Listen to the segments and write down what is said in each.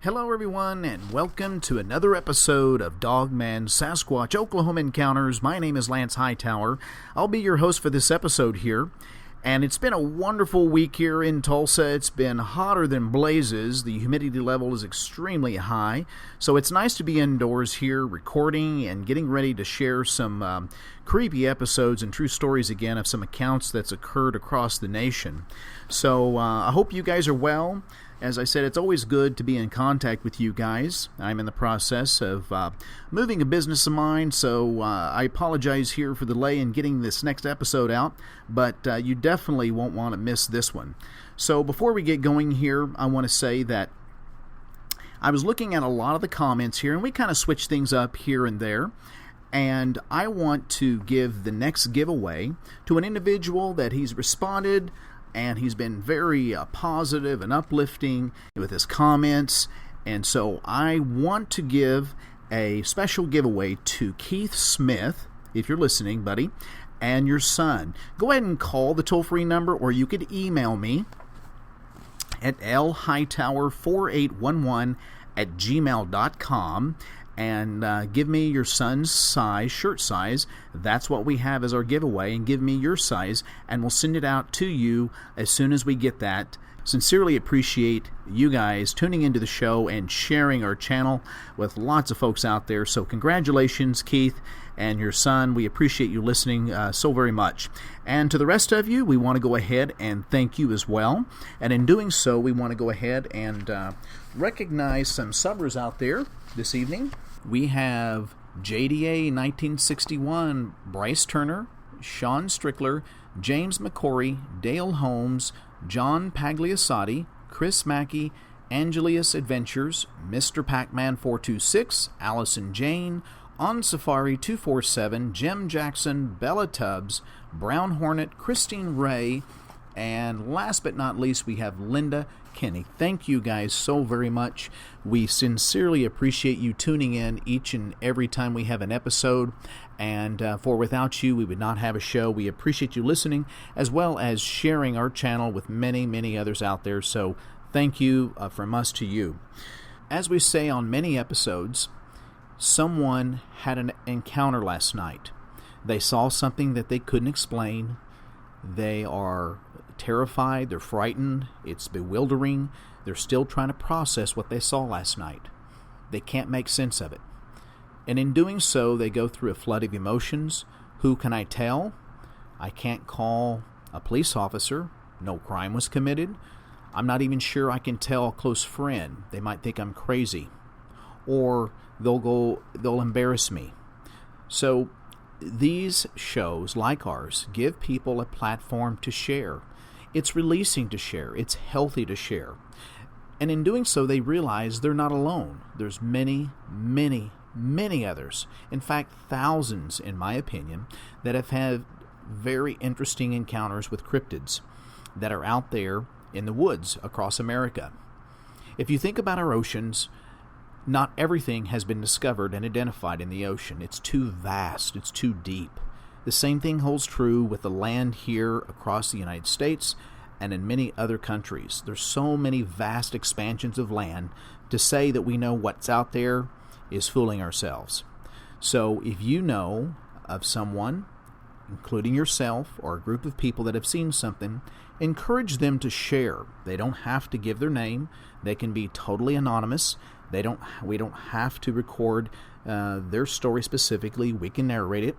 Hello everyone, and welcome to another episode of Dogman Sasquatch Oklahoma Encounters. My name is Lance Hightower. I'll be your host for this episode here, and it's been a wonderful week here in Tulsa. It's been hotter than blazes. The humidity level is extremely high, so it's nice to be indoors here recording and getting ready to share some creepy episodes and true stories again of some accounts that's occurred across the nation. So I hope you guys are well. As I said, it's always good to be in contact with you guys. I'm in the process of moving a business of mine, so I apologize here for the delay in getting this next episode out, but you definitely won't want to miss this one. So before we get going here, I want to say that I was looking at a lot of the comments here, and we kind of switched things up here and there, and I want to give the next giveaway to an individual that he's responded, and he's been very positive and uplifting with his comments. And so I want to give a special giveaway to Keith Smith, if you're listening, buddy, and your son. Go ahead and call the toll-free number, or you could email me at lhightower4811@gmail.com and give me your son's size, shirt size. That's what we have as our giveaway, and give me your size, and we'll send it out to you as soon as we get that. Sincerely appreciate you guys tuning into the show and sharing our channel with lots of folks out there. So congratulations, Keith and your son. We appreciate you listening so very much. And to the rest of you, we want to go ahead and thank you as well. And in doing so, we want to go ahead and recognize some subbers out there this evening. We have JDA 1961, Bryce Turner, Sean Strickler, James McCory, Dale Holmes, John Pagliasotti, Chris Mackey, Angelius Adventures, Mr. Pac-Man 426, Allison Jane, On Safari 247, Jim Jackson, Bella Tubbs, Brown Hornet, Christine Ray, and last but not least, we have Linda Kenny. Thank you guys so very much. We sincerely appreciate you tuning in each and every time we have an episode. And for without you, we would not have a show. We appreciate you listening, as well as sharing our channel with many, many others out there. So thank you from us to you. As we say on many episodes, someone had an encounter last night. They saw something that they couldn't explain. They are terrified, they're frightened, it's bewildering. They're still trying to process what they saw last night. They can't make sense of it. And in doing so, they go through a flood of emotions. Who can I tell? I can't call a police officer. No crime was committed. I'm not even sure I can tell a close friend. They might think I'm crazy. Or they'll embarrass me. So these shows, like ours, give people a platform to share. It's releasing to share. It's healthy to share. And in doing so, they realize they're not alone. There's many, many, many others. In fact, thousands, in my opinion, that have had very interesting encounters with cryptids that are out there in the woods across America. If you think about our oceans, not everything has been discovered and identified in the ocean. It's too vast. It's too deep. The same thing holds true with the land here across the United States and in many other countries. There's so many vast expansions of land. To say that we know what's out there is fooling ourselves. So if you know of someone, including yourself or a group of people that have seen something, encourage them to share. They don't have to give their name. They can be totally anonymous. We don't have to record their story specifically. We can narrate it.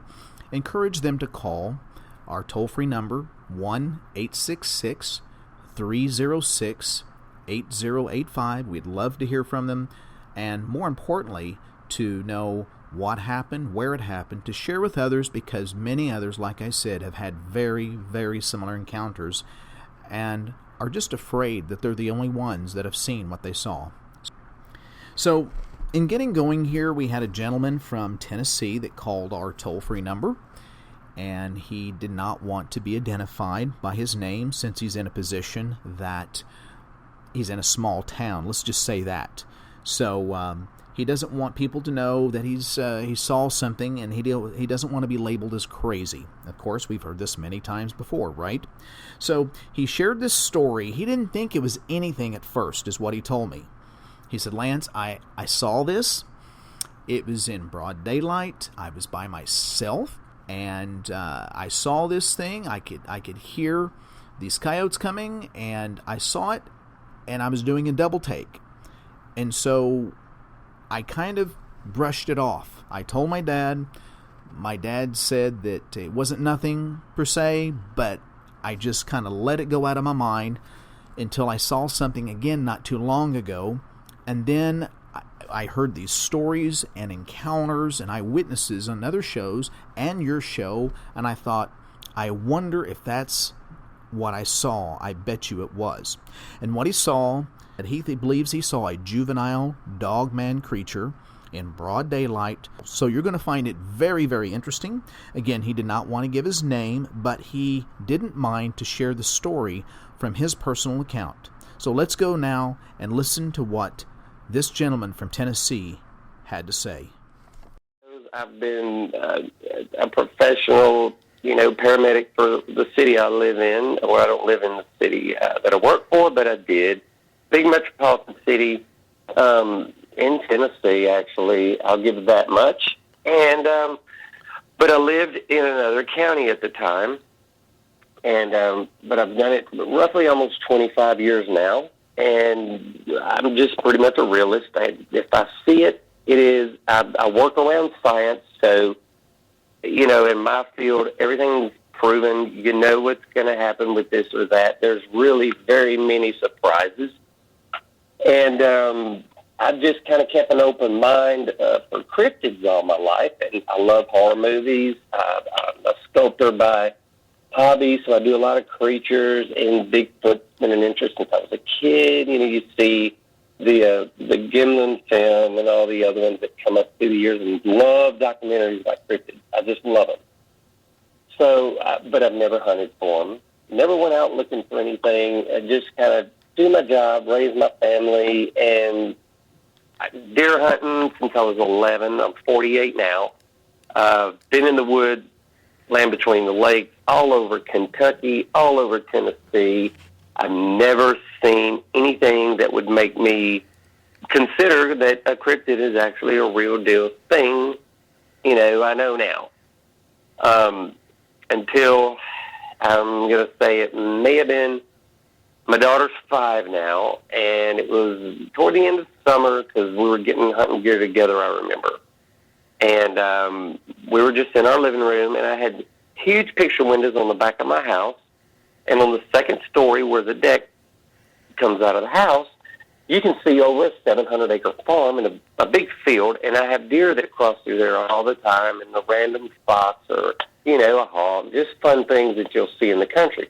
Encourage them to call our toll-free number, 1-866-306-8085. We'd love to hear from them, and more importantly, to know what happened, where it happened, to share with others, because many others, like I said, have had very, very similar encounters and are just afraid that they're the only ones that have seen what they saw. So in getting going here, we had a gentleman from Tennessee that called our toll-free number, and he did not want to be identified by his name since he's in a position that he's in a small town. Let's just say that. So he doesn't want people to know that he saw something, and he doesn't want to be labeled as crazy. Of course, we've heard this many times before, right? So he shared this story. He didn't think it was anything at first, is what he told me. He said, Lance, I saw this. It was in broad daylight. I was by myself, and I saw this thing. I could hear these coyotes coming, and I saw it, and I was doing a double take. And so I kind of brushed it off. I told my dad. My dad said that it wasn't nothing per se, but I just kind of let it go out of my mind until I saw something again not too long ago. And then I heard these stories and encounters and eyewitnesses on other shows and your show, and I thought, I wonder if that's what I saw. I bet you it was. And what he saw, that he believes he saw a juvenile dogman creature in broad daylight. So you're going to find it very, very interesting. Again, he did not want to give his name, but he didn't mind to share the story from his personal account. So let's go now and listen to what this gentleman from Tennessee had to say. I've been a professional, paramedic for the city I live in. Well, I don't live in the city that I work for, but I did. Big metropolitan city in Tennessee, actually. I'll give it that much. And but I lived in another county at the time, and but I've done it roughly almost 25 years now. And I'm just pretty much a realist. If I see it, it is. I work around science, so in my field, everything's proven. You know what's going to happen with this or that. There's really very many surprises, and I've just kind of kept an open mind for cryptids all my life, and I love horror movies. I'm a sculptor by hobby, so I do a lot of creatures, and Bigfoot's been an interest since I was a kid. You see the Gimlin film and all the other ones that come up through the years, and love documentaries like Cryptid. I just love them. So, but I've never hunted for them. Never went out looking for anything. I just kind of do my job, raise my family, and deer hunting since I was 11. I'm 48 now. Been in the woods, land between the lakes, all over Kentucky, all over Tennessee. I've never seen anything that would make me consider that a cryptid is actually a real deal thing. I know now. Until, I'm going to say it may have been, my daughter's 5 now, and it was toward the end of summer because we were getting hunting gear together, I remember. And we were just in our living room, and I had huge picture windows on the back of my house. And on the second story where the deck comes out of the house, you can see over a 700-acre farm and a big field, and I have deer that cross through there all the time in the random spots or, a hog, just fun things that you'll see in the country.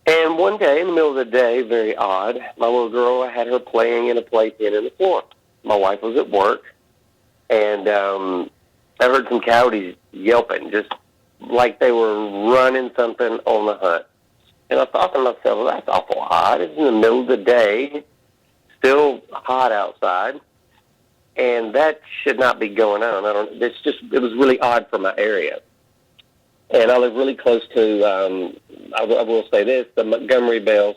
And one day, in the middle of the day, very odd, my little girl, I had her playing in a playpen in the floor. My wife was at work, and I heard some coyotes yelping, just like they were running something on the hunt. And I thought to myself, well, that's awful odd. It's in the middle of the day, still hot outside, and that should not be going on. It was really odd for my area. And I live really close to, I will say this, the Montgomery Bells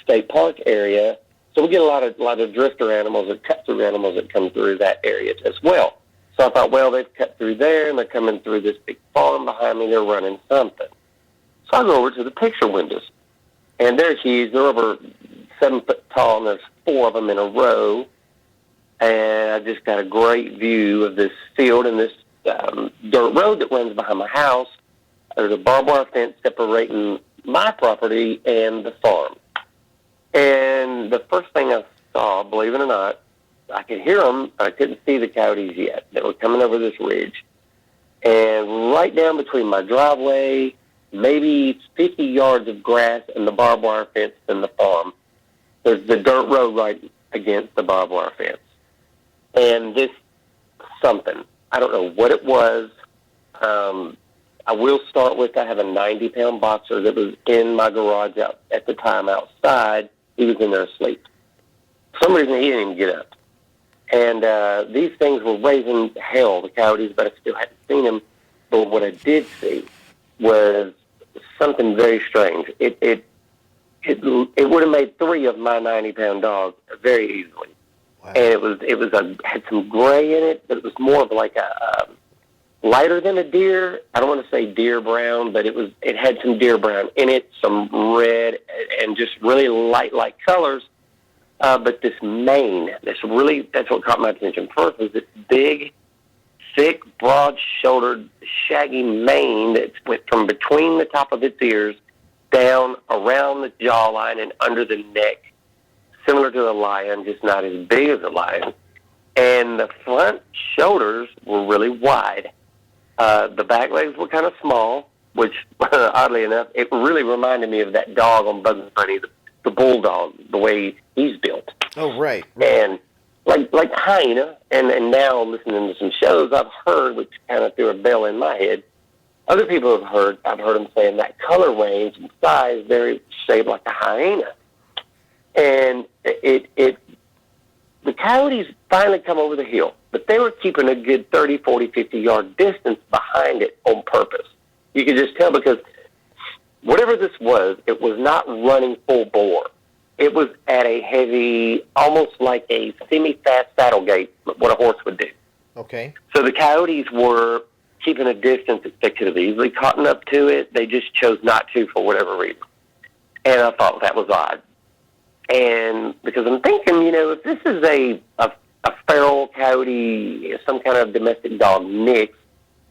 State Park area. So we get a lot of drifter animals or cut-through animals that come through that area as well. So I thought, well, they've cut through there, and they're coming through this big farm behind me. They're running something. So I go over to the picture windows, and they're huge. They're over 7 foot tall, and there's 4 of them in a row. And I just got a great view of this field and this dirt road that runs behind my house. There's a barbed wire fence separating my property and the farm. And the first thing I saw, believe it or not, I could hear them, but I couldn't see the coyotes yet. They were coming over this ridge. And right down between my driveway, maybe 50 yards of grass and the barbed wire fence and the farm, there's the dirt road right against the barbed wire fence. And this something, I don't know what it was. I will start with, I have a 90-pound boxer that was in my garage out at the time outside. He was in there asleep. For some reason, he didn't even get up. And these things were raising hell, the coyotes, but I still hadn't seen them. But what I did see was something very strange. It would have made 3 of my 90-pound dogs very easily. And had some gray in it, but it was more of like a lighter than a deer. I don't want to say deer brown, but it had some deer brown in it, some red, and just really light colors. But this mane, that's what caught my attention first, was this big, thick, broad-shouldered, shaggy mane that went from between the top of its ears down around the jawline and under the neck, similar to a lion, just not as big as a lion. And the front shoulders were really wide. The back legs were kind of small, which, oddly enough, it really reminded me of that dog on Bugs Bunny, the bulldog, the way he's built. Oh, right. And like hyena, and now listening to some shows I've heard, which kind of threw a bell in my head, other people I've heard them saying that color range and size very shaped like a hyena. And the coyotes finally come over the hill, but they were keeping a good 30, 40, 50-yard distance behind it on purpose. You could just tell because whatever this was, it was not running full bore. It was at a heavy, almost like a semi-fast saddle gait, what a horse would do. Okay. So the coyotes were keeping a distance that they could have easily caught up to it. They just chose not to for whatever reason. And I thought that was odd. And because I'm thinking, if this is a feral coyote, some kind of domestic dog mix,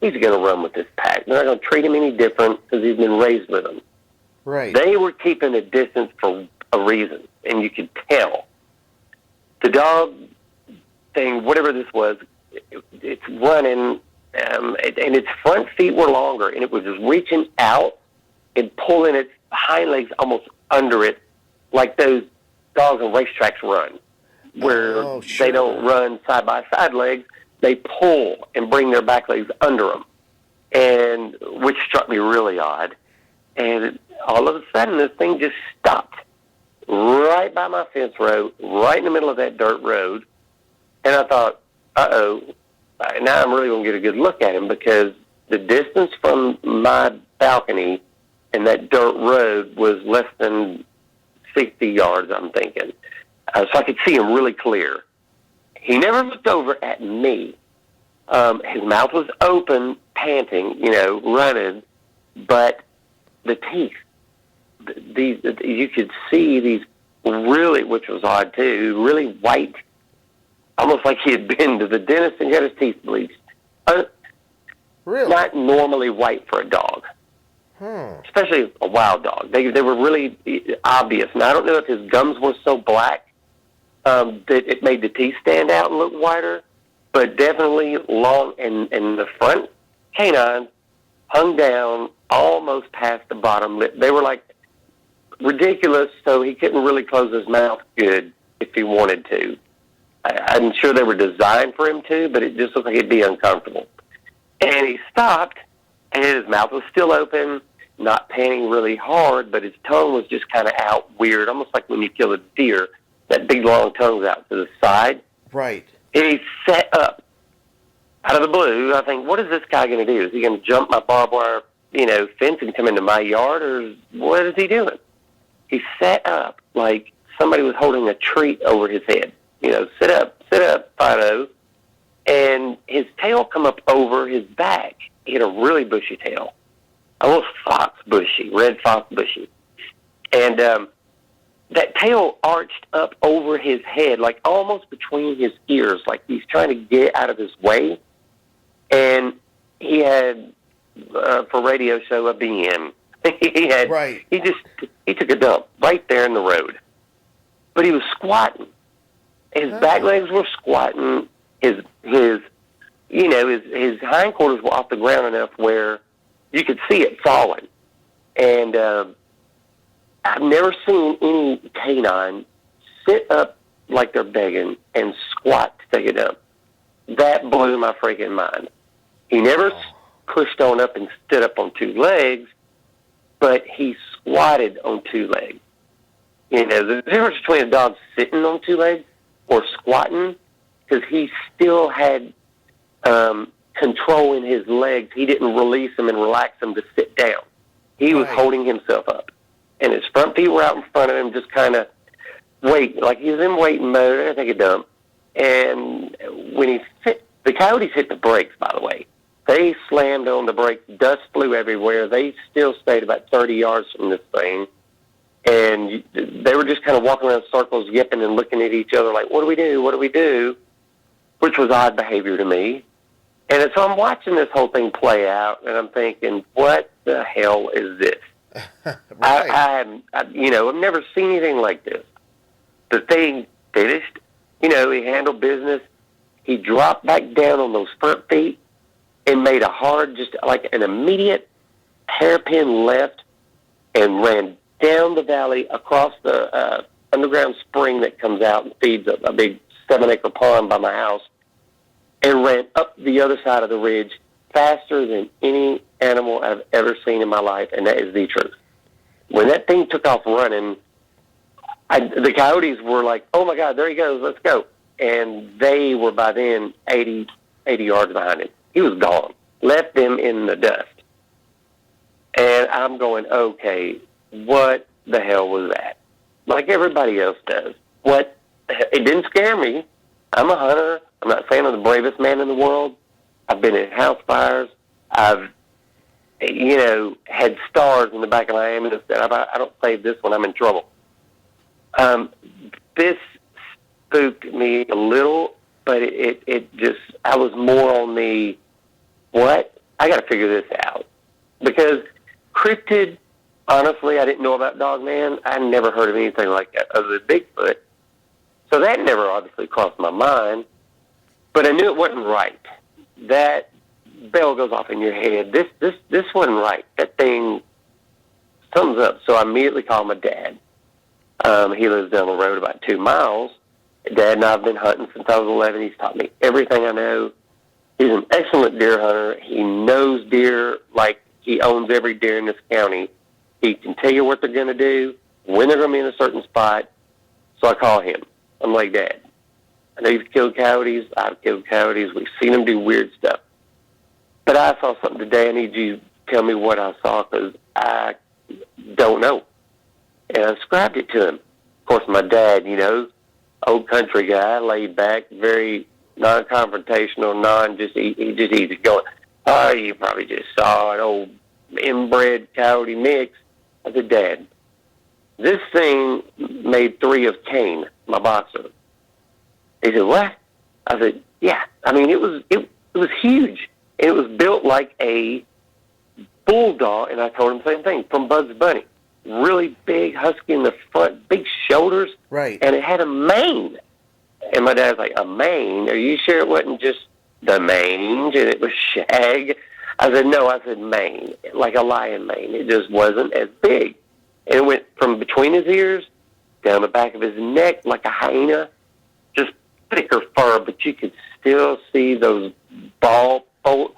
he's going to run with this pack. They're not going to treat him any different because he's been raised with them. Right. They were keeping a distance for a reason, and you could tell. The dog thing, whatever this was, it's running, and its front feet were longer, and it was just reaching out and pulling its hind legs almost under it, like those dogs on racetracks run, where they don't run side-by-side legs. They pull and bring their back legs under them, and which struck me really odd. And all of a sudden, this thing just stopped right by my fence row, right in the middle of that dirt road. And I thought, uh-oh, now I'm really going to get a good look at him because the distance from my balcony and that dirt road was less than 60 yards, I'm thinking. So I could see him really clear. He never looked over at me. His mouth was open, panting, running, but the teeth, you could see these really, which was odd too, really white, almost like he had been to the dentist and got his teeth bleached. Really? Not normally white for a dog. Especially a wild dog. They were really obvious. And I don't know if his gums were so black that it made the teeth stand out and look whiter, but definitely long, and the front canines hung down almost past the bottom lip. They were like ridiculous, so he couldn't really close his mouth good if he wanted to. I'm sure they were designed for him to, but it just looked like he'd be uncomfortable. And he stopped, and his mouth was still open, not panting really hard, but his tongue was just kind of out weird, almost like when you kill a deer. That big, long tongue's out to the side. Right. And he sat up out of the blue. I think, what is this guy going to do? Is he going to jump my barbed wire, fence and come into my yard, or what is he doing? He sat up like somebody was holding a treat over his head. Sit up, Fido. And his tail come up over his back. He had a really bushy tail. Almost fox bushy, red fox bushy. And that tail arched up over his head, like almost between his ears, like he's trying to get out of his way. And he had, for radio show, a BM. He had, right. He took a dump right there in the road. But he was squatting. His back legs were squatting. His hindquarters were off the ground enough where you could see it falling. And I've never seen any canine sit up like they're begging and squat to take a dump. That blew my freaking mind. He never pushed on up and stood up on two legs, but he squatted on two legs. The difference between a dog sitting on two legs or squatting, because he still had control in his legs. He didn't release them and relax them to sit down. He was holding himself up. And his front feet were out in front of him, just kind of wait, like he was in waiting mode. I take a dump. And when the coyotes hit the brakes, by the way. They slammed on the brakes. Dust flew everywhere. They still stayed about 30 yards from this thing. And they were just kind of walking around in circles, yipping and looking at each other like, what do we do? What do we do? Which was odd behavior to me. And so I'm watching this whole thing play out, and I'm thinking, what the hell is this? Right. I've never seen anything like this. The thing finished. He handled business. He dropped back down on those front feet and made a hard, just like an immediate hairpin left and ran down the valley across the underground spring that comes out and feeds a big 7-acre pond by my house, and ran up the other side of the ridge faster than any animal I've ever seen in my life, and that is the truth. When that thing took off running, the coyotes were like, oh, my God, there he goes, let's go. And they were, by then, 80 yards behind him. He was gone, left them in the dust. And I'm going, okay, what the hell was that? Like everybody else does. What? It didn't scare me. I'm a hunter. I'm not saying I'm the bravest man in the world. I've been in house fires. I've, had stars in the back of my ambulance that I don't save this one, I'm in trouble. This spooked me a little, but it just, I was more on the, what? I got to figure this out. Because Cryptid, honestly, I didn't know about Dogman. I never heard of anything like that other than Bigfoot. So that never obviously crossed my mind. But I knew it wasn't right. That bell goes off in your head. This wasn't right. That thing sums up. So I immediately called my dad. He lives down the road about 2 miles. Dad and I have been hunting since I was 11. He's taught me everything I know. He's an excellent deer hunter. He knows deer like he owns every deer in this county. He can tell you what they're going to do, when they're going to be in a certain spot. So I call him. I'm like, Dad, I know you've killed coyotes. I've killed coyotes. We've seen them do weird stuff. But I saw something today. I need you to tell me what I saw because I don't know. And I described it to him. Of course, my dad, old country guy, laid back, very non-confrontational, he just easy going, oh, you probably just saw an old inbred coyote mix. I said, Dad, this thing made 3 of Kane, my boxer. He said, what? I said, yeah. I mean, it was huge. And it was built like a bulldog, and I told him the same thing, from Bugs Bunny. Really big, husky in the front, big shoulders. Right. And it had a mane. And my dad's like, a mane? Are you sure it wasn't just the mange and it was shag? I said, no, I said mane, like a lion mane. It just wasn't as big. And it went from between his ears down the back of his neck like a hyena, just thicker fur, but you could still see those bodybuilders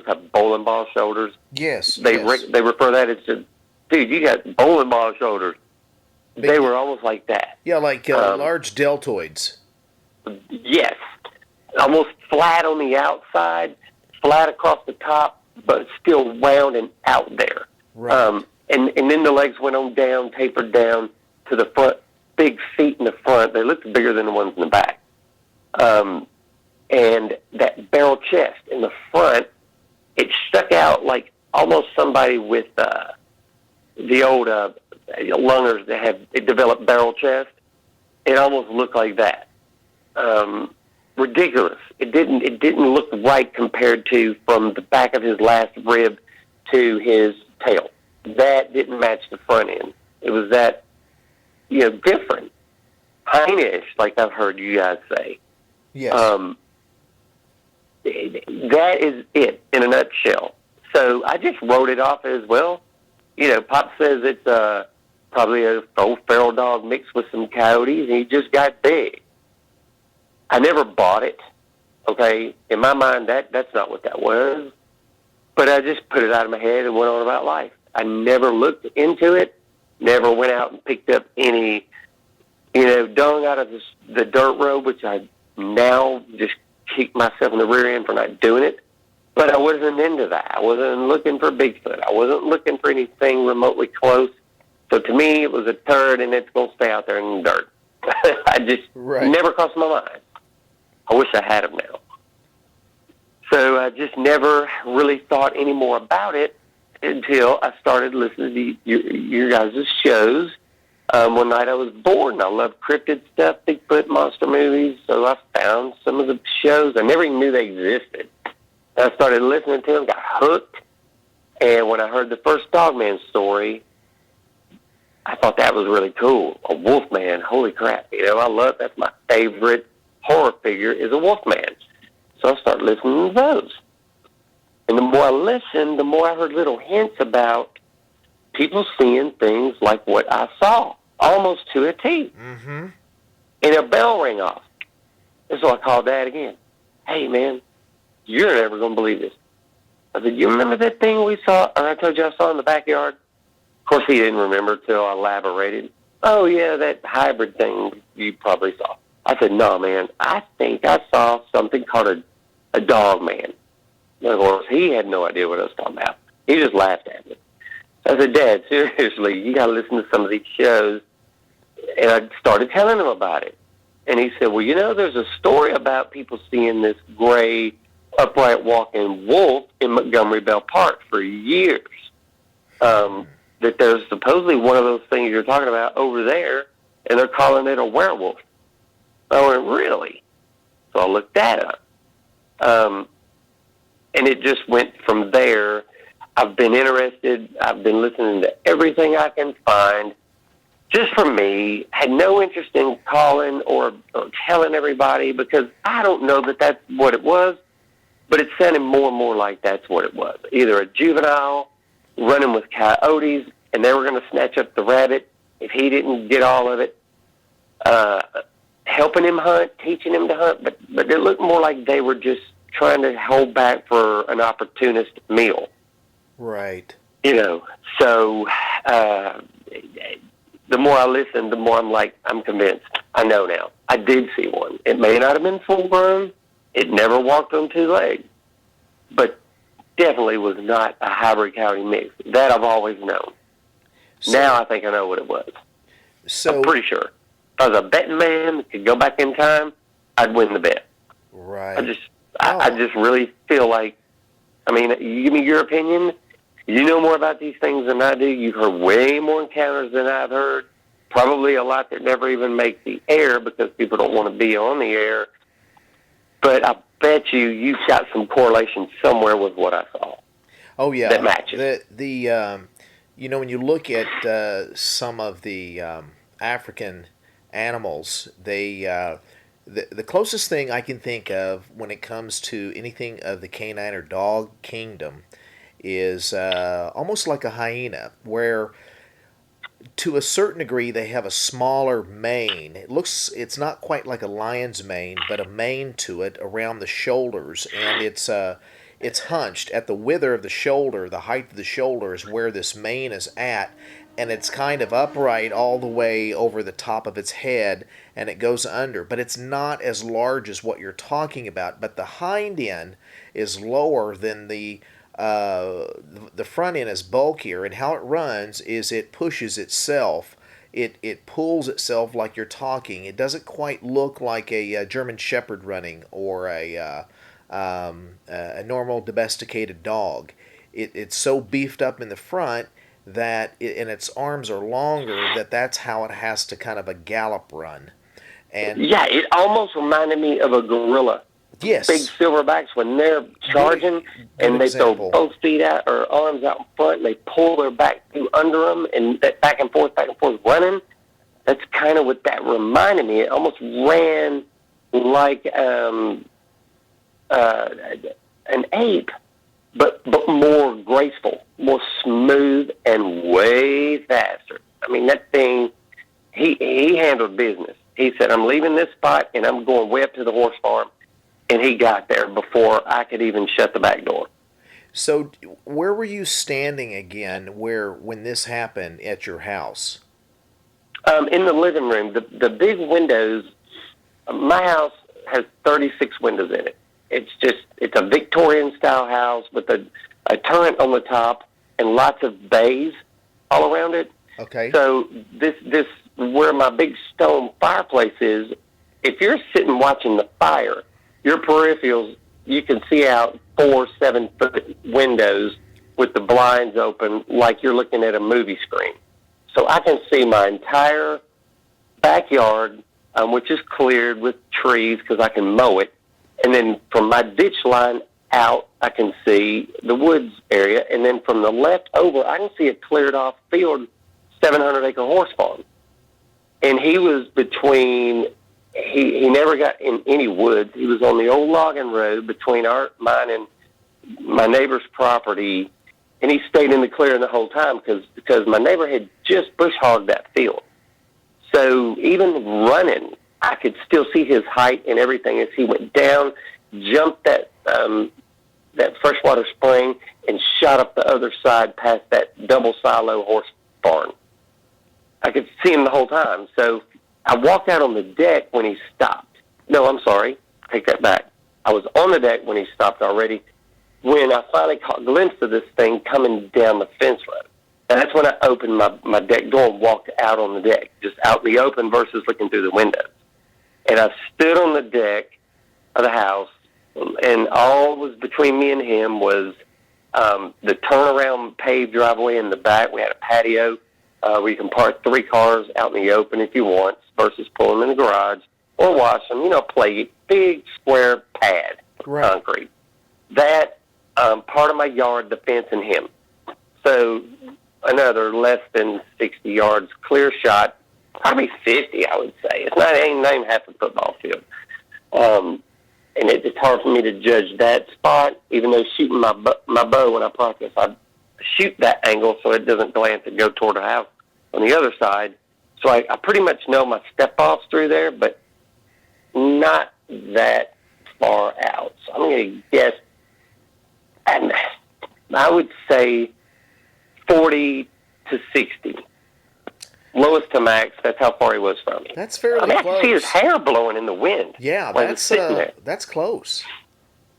have bowling ball shoulders. Yes. They refer that as, dude, you got bowling ball shoulders. They were almost like that. Yeah, like large deltoids. Yes. Almost flat on the outside, flat across the top, but still wound and out there. Right. And then the legs went on down, tapered down to the front, big feet in the front. They looked bigger than the ones in the back. And that barrel chest in the front, it stuck out like almost somebody with the old lungers that have developed barrel chest. It almost looked like that. Ridiculous. It didn't look right compared to from the back of his last rib to his tail. That didn't match the front end. It was that, different. Heinish, like I've heard you guys say. Yes. That is it in a nutshell. So I just wrote it off as, well, Pop says it's probably a old feral dog mixed with some coyotes, and he just got big. I never bought it, okay? In my mind, that's not what that was. But I just put it out of my head and went on about life. I never looked into it, never went out and picked up any, dung out of the dirt road, which I now just kick myself in the rear end for not doing it. But I wasn't into that. I wasn't looking for Bigfoot. I wasn't looking for anything remotely close. So to me, it was a turd, and it's going to stay out there in the dirt. I just never crossed my mind. I wish I had them now. So I just never really thought any more about it until I started listening to your guys' shows. One night I was bored, and I loved cryptid stuff, Bigfoot, monster movies, so I found some of the shows. I never even knew they existed. I started listening to them, got hooked, and when I heard the first Dogman story, I thought that was really cool. A wolf man, holy crap. That's my favorite horror figure is a wolf man. So I started listening to those. And the more I listened, the more I heard little hints about people seeing things like what I saw, almost to a T. Mm-hmm. And a bell rang off. And so I called Dad again. Hey, man, you're never going to believe this. I said, you remember that thing we saw, or I told you I saw in the backyard? Of course, he didn't remember till I elaborated. Oh, yeah, that hybrid thing you probably saw. I said, no, man, I think I saw something called a dog man. And of course, he had no idea what I was talking about. He just laughed at me. I said, Dad, seriously, you got to listen to some of these shows. And I started telling him about it. And he said, well, there's a story about people seeing this gray, upright walking wolf in Montgomery Bell Park for years. That there's supposedly one of those things you're talking about over there, and they're calling it a werewolf. I went, really? So I looked that up. And it just went from there. I've been interested. I've been listening to everything I can find. Just for me, had no interest in calling or telling everybody because I don't know that that's what it was, but it sounded more and more like that's what it was. Either a juvenile running with coyotes, and they were going to snatch up the rabbit if he didn't get all of it, helping him hunt, teaching him to hunt, but it looked more like they were just trying to hold back for an opportunist meal. Right. So the more I listen, the more I'm convinced. I know now. I did see one. It may not have been full grown. It never walked on two legs. But definitely was not a hybrid coyote mix. That I've always known. So, now I think I know what it was. So I'm pretty sure. If I was a betting man, could go back in time, I'd win the bet. Right. I just really feel like, you give me your opinion. You know more about these things than I do. You've heard way more encounters than I've heard. Probably a lot that never even make the air because people don't want to be on the air. But I bet you've got some correlation somewhere with what I saw. Oh yeah, that matches. When you look at some of the African animals, the closest thing I can think of when it comes to anything of the canine or dog kingdom is almost like a hyena, where to a certain degree they have a smaller mane. It's not quite like a lion's mane, but a mane to it around the shoulders, and it's hunched at the wither of the shoulder. The height of the shoulder is where this mane is at, and it's kind of upright all the way over the top of its head, and it goes under. But it's not as large as what you're talking about. But the hind end is lower than the front end is bulkier, and how it runs is it pushes itself. It pulls itself like you're talking. It doesn't quite look like a German Shepherd running or a normal domesticated dog. It's so beefed up in the front that and its arms are longer that's how it has to kind of a gallop run. And yeah, it almost reminded me of a gorilla. Yes. Big silverbacks when they're charging and they throw both feet out or arms out in front and they pull their back through under them and that back and forth running. That's kind of what that reminded me. It almost ran like an ape, but more graceful, more smooth, and way faster. That thing, he handled business. He said, I'm leaving this spot and I'm going way up to the horse farm. And he got there before I could even shut the back door. So where were you standing again when this happened at your house? In the living room. The big windows, my house has 36 windows in it. It's a Victorian-style house with a turret on the top and lots of bays all around it. Okay. So where my big stone fireplace is, if you're sitting watching the fire, your peripherals, you can see out 4 7-foot windows with the blinds open like you're looking at a movie screen. So I can see my entire backyard, which is cleared with trees because I can mow it. And then from my ditch line out, I can see the woods area. And then from the left over, I can see a cleared off field, 700-acre horse farm. And he was between, he never got in any woods. He was on the old logging road between mine and my neighbor's property. And he stayed in the clearing the whole time because my neighbor had just bush hogged that field. So even running, I could still see his height and everything as he went down, jumped that freshwater spring, and shot up the other side past that double silo horse barn. I could see him the whole time. So I walked out on the deck when he stopped. No, I'm sorry. Take that back. I was on the deck when he stopped already. When I finally caught a glimpse of this thing coming down the fence road. And that's when I opened my deck door and walked out on the deck, just out in the open versus looking through the windows. And I stood on the deck of the house, and all was between me and him was the turnaround paved driveway in the back. We had a patio where you can park 3 cars out in the open if you want versus pull them in the garage or wash them, play big square pad, right. Concrete. That part of my yard, the fence and him. So another less than 60 yards clear shot, probably 50, I would say. It ain't even half a football field. And it's hard for me to judge that spot, even though shooting my bow when I practice, I shoot that angle so it doesn't glance and go toward the house on the other side. So I pretty much know my step-offs through there, but not that far out. So I'm going to guess, and I would say 40 to 60. Lowest to max, that's how far he was from me. That's fairly close. I could see his hair blowing in the wind. Yeah, that's close.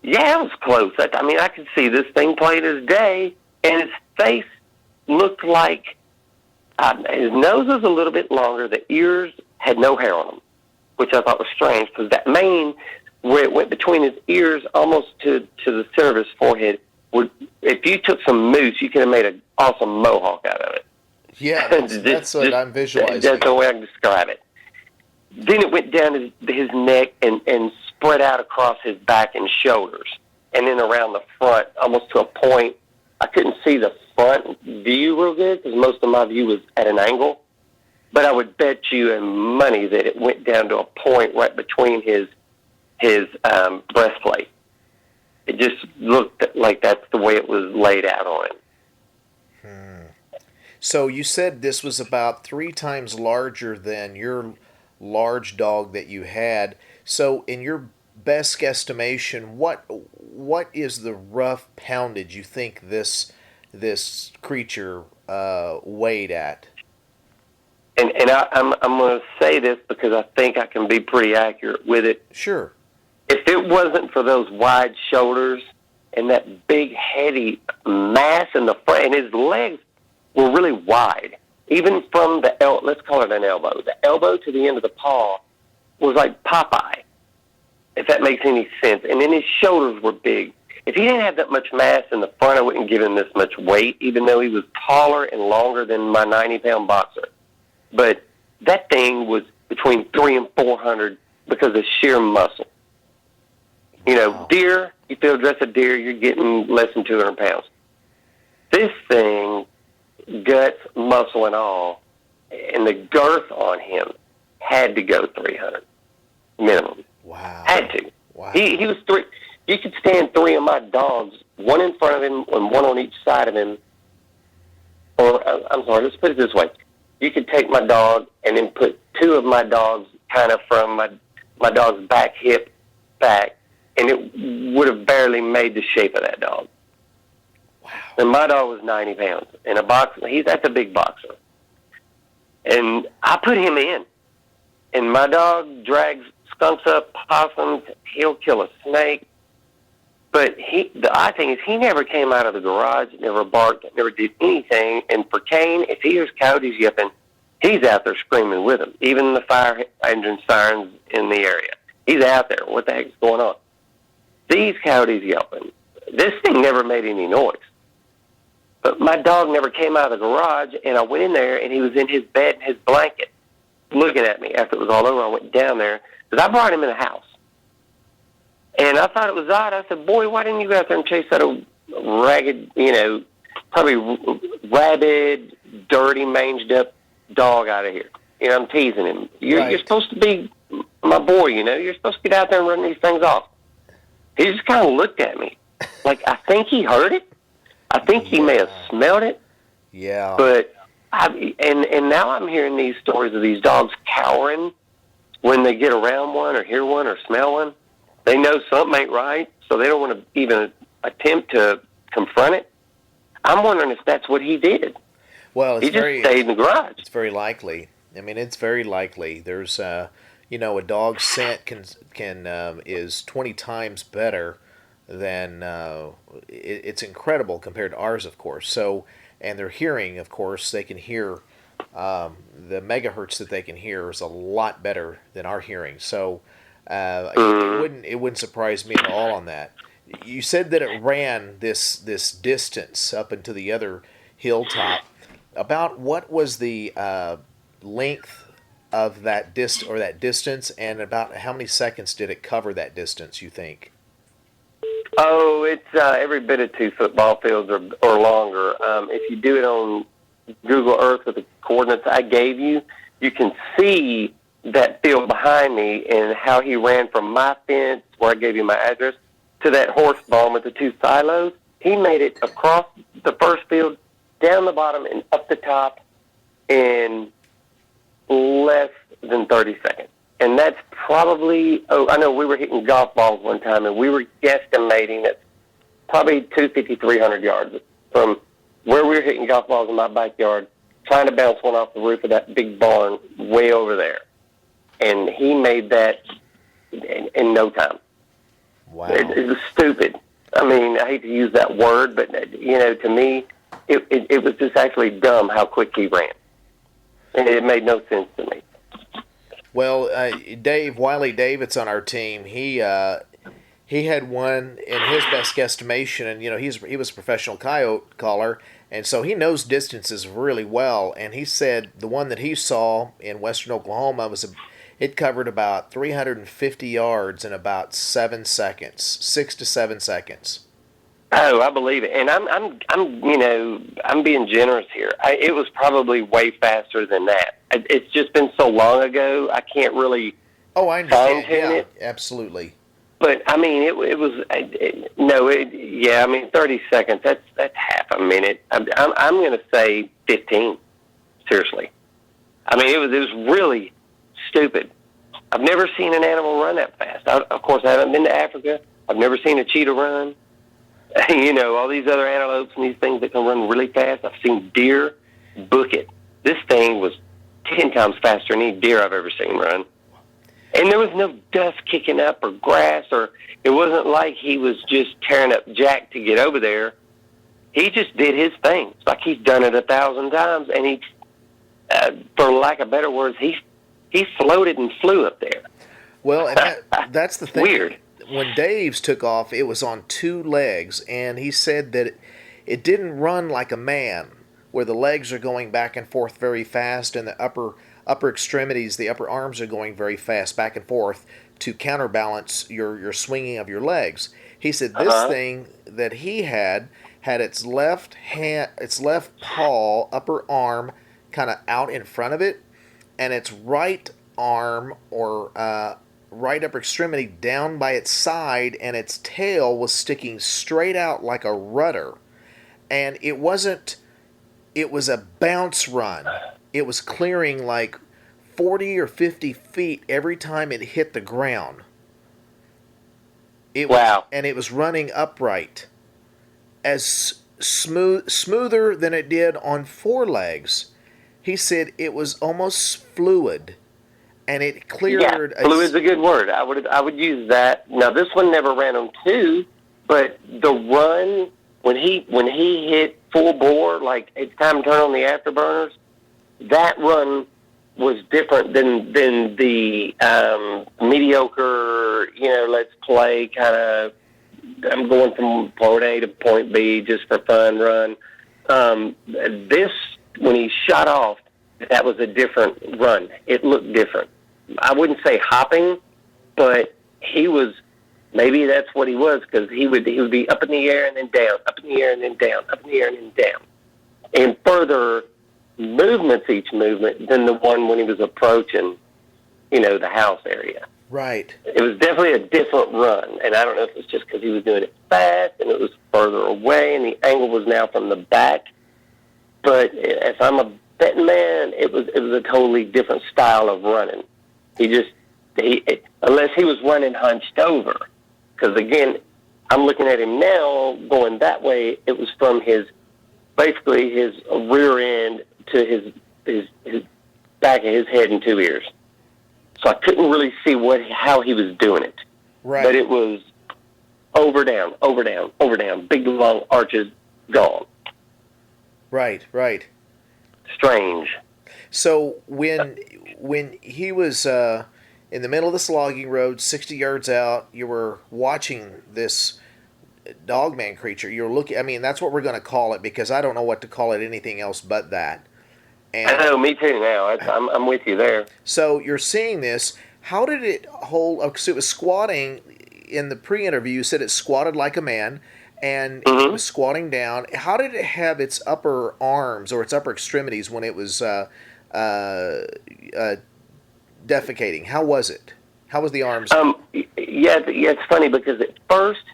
Yeah, it was close. I could see this thing plain as day, and his face looked like, his nose was a little bit longer, the ears had no hair on them, which I thought was strange, because that mane, where it went between his ears almost to the center of his forehead, if you took some mousse, you could have made an awesome mohawk out of it. Yeah, that's what I'm visualizing. That's the way I can describe it. Then it went down his neck and spread out across his back and shoulders, and then around the front, almost to a point. I couldn't see the front view real good because most of my view was at an angle, but I would bet you money that it went down to a point right between his breastplate. It just looked like that's the way it was laid out on him. So you said this was about 3 times larger than your large dog that you had. So in your best guesstimation, what is the rough poundage you think this creature weighed at? And I'm going to say this because I think I can be pretty accurate with it. Sure. If it wasn't for those wide shoulders and that big heady mass in the front, and his legs were really wide, even from the let's call it an elbow. The elbow to the end of the paw was like Popeye, if that makes any sense. And then his shoulders were big. If he didn't have that much mass in the front, I wouldn't give him this much weight, even though he was taller and longer than my 90-pound boxer. But that thing was between 300 and 400 because of sheer muscle. Wow. Deer, you field dress a deer, you're getting less than 200 pounds. This thing, guts, muscle, and all, and the girth on him had to go 300 minimum. Wow. Had to. Wow. He was 3. You could stand 3 of my dogs, one in front of him and one on each side of him. Or, I'm sorry, let's put it this way. You could take my dog and then put 2 of my dogs kind of from my dog's back hip back, and it would have barely made the shape of that dog. Wow. And my dog was 90 pounds. In a boxer, that's a big boxer. And I put him in. And my dog drags skunks up, possums. He'll kill a snake. But the odd thing is he never came out of the garage, never barked, never did anything. And for Kane, if he hears coyotes yipping, he's out there screaming with them. Even the fire engine sirens in the area. He's out there. What the heck's going on? these coyotes yelping. This thing never made any noise. But my dog never came out of the garage, and I went in there, and he was in his bed in his blanket looking at me. After it was all over, I went down there, because I brought him in the house. And I thought it was odd. I said, boy, why didn't you go out there and chase that old ragged, probably rabid, dirty, manged-up dog out of here? I'm teasing him. You're supposed to be my boy, You're supposed to get out there and run these things off. He just kind of looked at me. Like, I think he heard it. I think he may have smelled it. Yeah. But, and now I'm hearing these stories of these dogs cowering when they get around one or hear one or smell one. They know something ain't right, so they don't want to even attempt to confront it. I'm wondering if that's what he did. Well, he just stayed in the garage. It's very likely. I mean, it's very likely. There's, a dog's scent is 20 times better than it's incredible compared to ours, of course. So, and their hearing, of course, they can hear the megahertz that they can hear is a lot better than our hearing. So, it wouldn't surprise me at all on that. You said that it ran this distance up into the other hilltop. About what was the length of that distance, and about how many seconds did it cover that distance, you think? Oh, it's every bit of 2 football fields or longer. If you do it on Google Earth with the coordinates I gave you, you can see that field behind me and how he ran from my fence, where I gave you my address, to that horse barn with the 2 silos. He made it across the first field, down the bottom, and up the top in less than 30 seconds. And that's probably, I know we were hitting golf balls one time, and we were guesstimating that probably 250, 300 yards from where we were hitting golf balls in my backyard, trying to bounce one off the roof of that big barn way over there. And he made that in no time. Wow. It was stupid. I mean, I hate to use that word, but, to me, it was just actually dumb how quick he ran. And it made no sense to me. Well, Dave, Wiley David's on our team. He had one in his best guesstimation, and he was a professional coyote caller, and so he knows distances really well. And he said the one that he saw in western Oklahoma it covered about 350 yards in about 7 seconds, 6 to 7 seconds. Oh, I believe it, and I'm being generous here. It was probably way faster than that. It's just been so long ago, I can't really. Oh, I understand. Yeah, it. Absolutely. But I mean, it was 30 seconds. That's half a minute. I'm going to say 15. Seriously, I mean, it was really stupid. I've never seen an animal run that fast. Of course, I haven't been to Africa. I've never seen a cheetah run. All these other antelopes and these things that can run really fast. I've seen deer book it. This thing was 10 times faster than any deer I've ever seen run. And there was no dust kicking up or grass, or it wasn't like he was just tearing up jack to get over there. He just did his thing. It's like he's done it 1,000 times, and he, for lack of better words, he floated and flew up there. Well, and that's the thing. Weird. When Dave's took off, it was on 2 legs, and he said that it didn't run like a man, where the legs are going back and forth very fast, and the upper extremities, the upper arms are going very fast back and forth to counterbalance your swinging of your legs. He said this thing that he had its left paw, upper arm, kind of out in front of it, and its right arm or right upper extremity down by its side, and its tail was sticking straight out like a rudder. And it was a bounce run. It was clearing like 40 or 50 feet every time it hit the ground. Wow. And it was running upright. As smoother than it did on 4 legs. He said it was almost fluid. And it cleared. Yeah, fluid's a good word. I would use that. Now, this one never ran on 2, but the run, when he hit full bore, like it's time to turn on the afterburners, that run was different than the mediocre, let's play kind of I'm going from point A to point B just for fun run. When he shot off, that was a different run. It looked different. I wouldn't say hopping, but he was, maybe that's what he was, because he would be up in the air and then down, up in the air and then down, up in the air and then down. And further movements each movement than the one when he was approaching, the house area. Right. It was definitely a different run, and I don't know if it's just because he was doing it fast and it was further away and the angle was now from the back. But if I'm a betting man, it was a totally different style of running. Unless he was running hunched over, because again, I'm looking at him now going that way. It was from basically his rear end to his back of his head and 2 ears. So I couldn't really see how he was doing it. Right. But it was over, down, over, down, over, down, big long arches, gone. Right. Strange. So when he was in the middle of this logging road, 60 yards out, you were watching this dogman creature. You're looking. I mean, that's what we're going to call it, because I don't know what to call it anything else but that. And I know, me too now. I'm with you there. So you're seeing this. How did it hold? Because it was squatting in the pre-interview. You said it squatted like a man, and it was squatting down. How did it have its upper arms or its upper extremities when it was defecating? How was it? How was the arms? Yeah, it's funny because at first,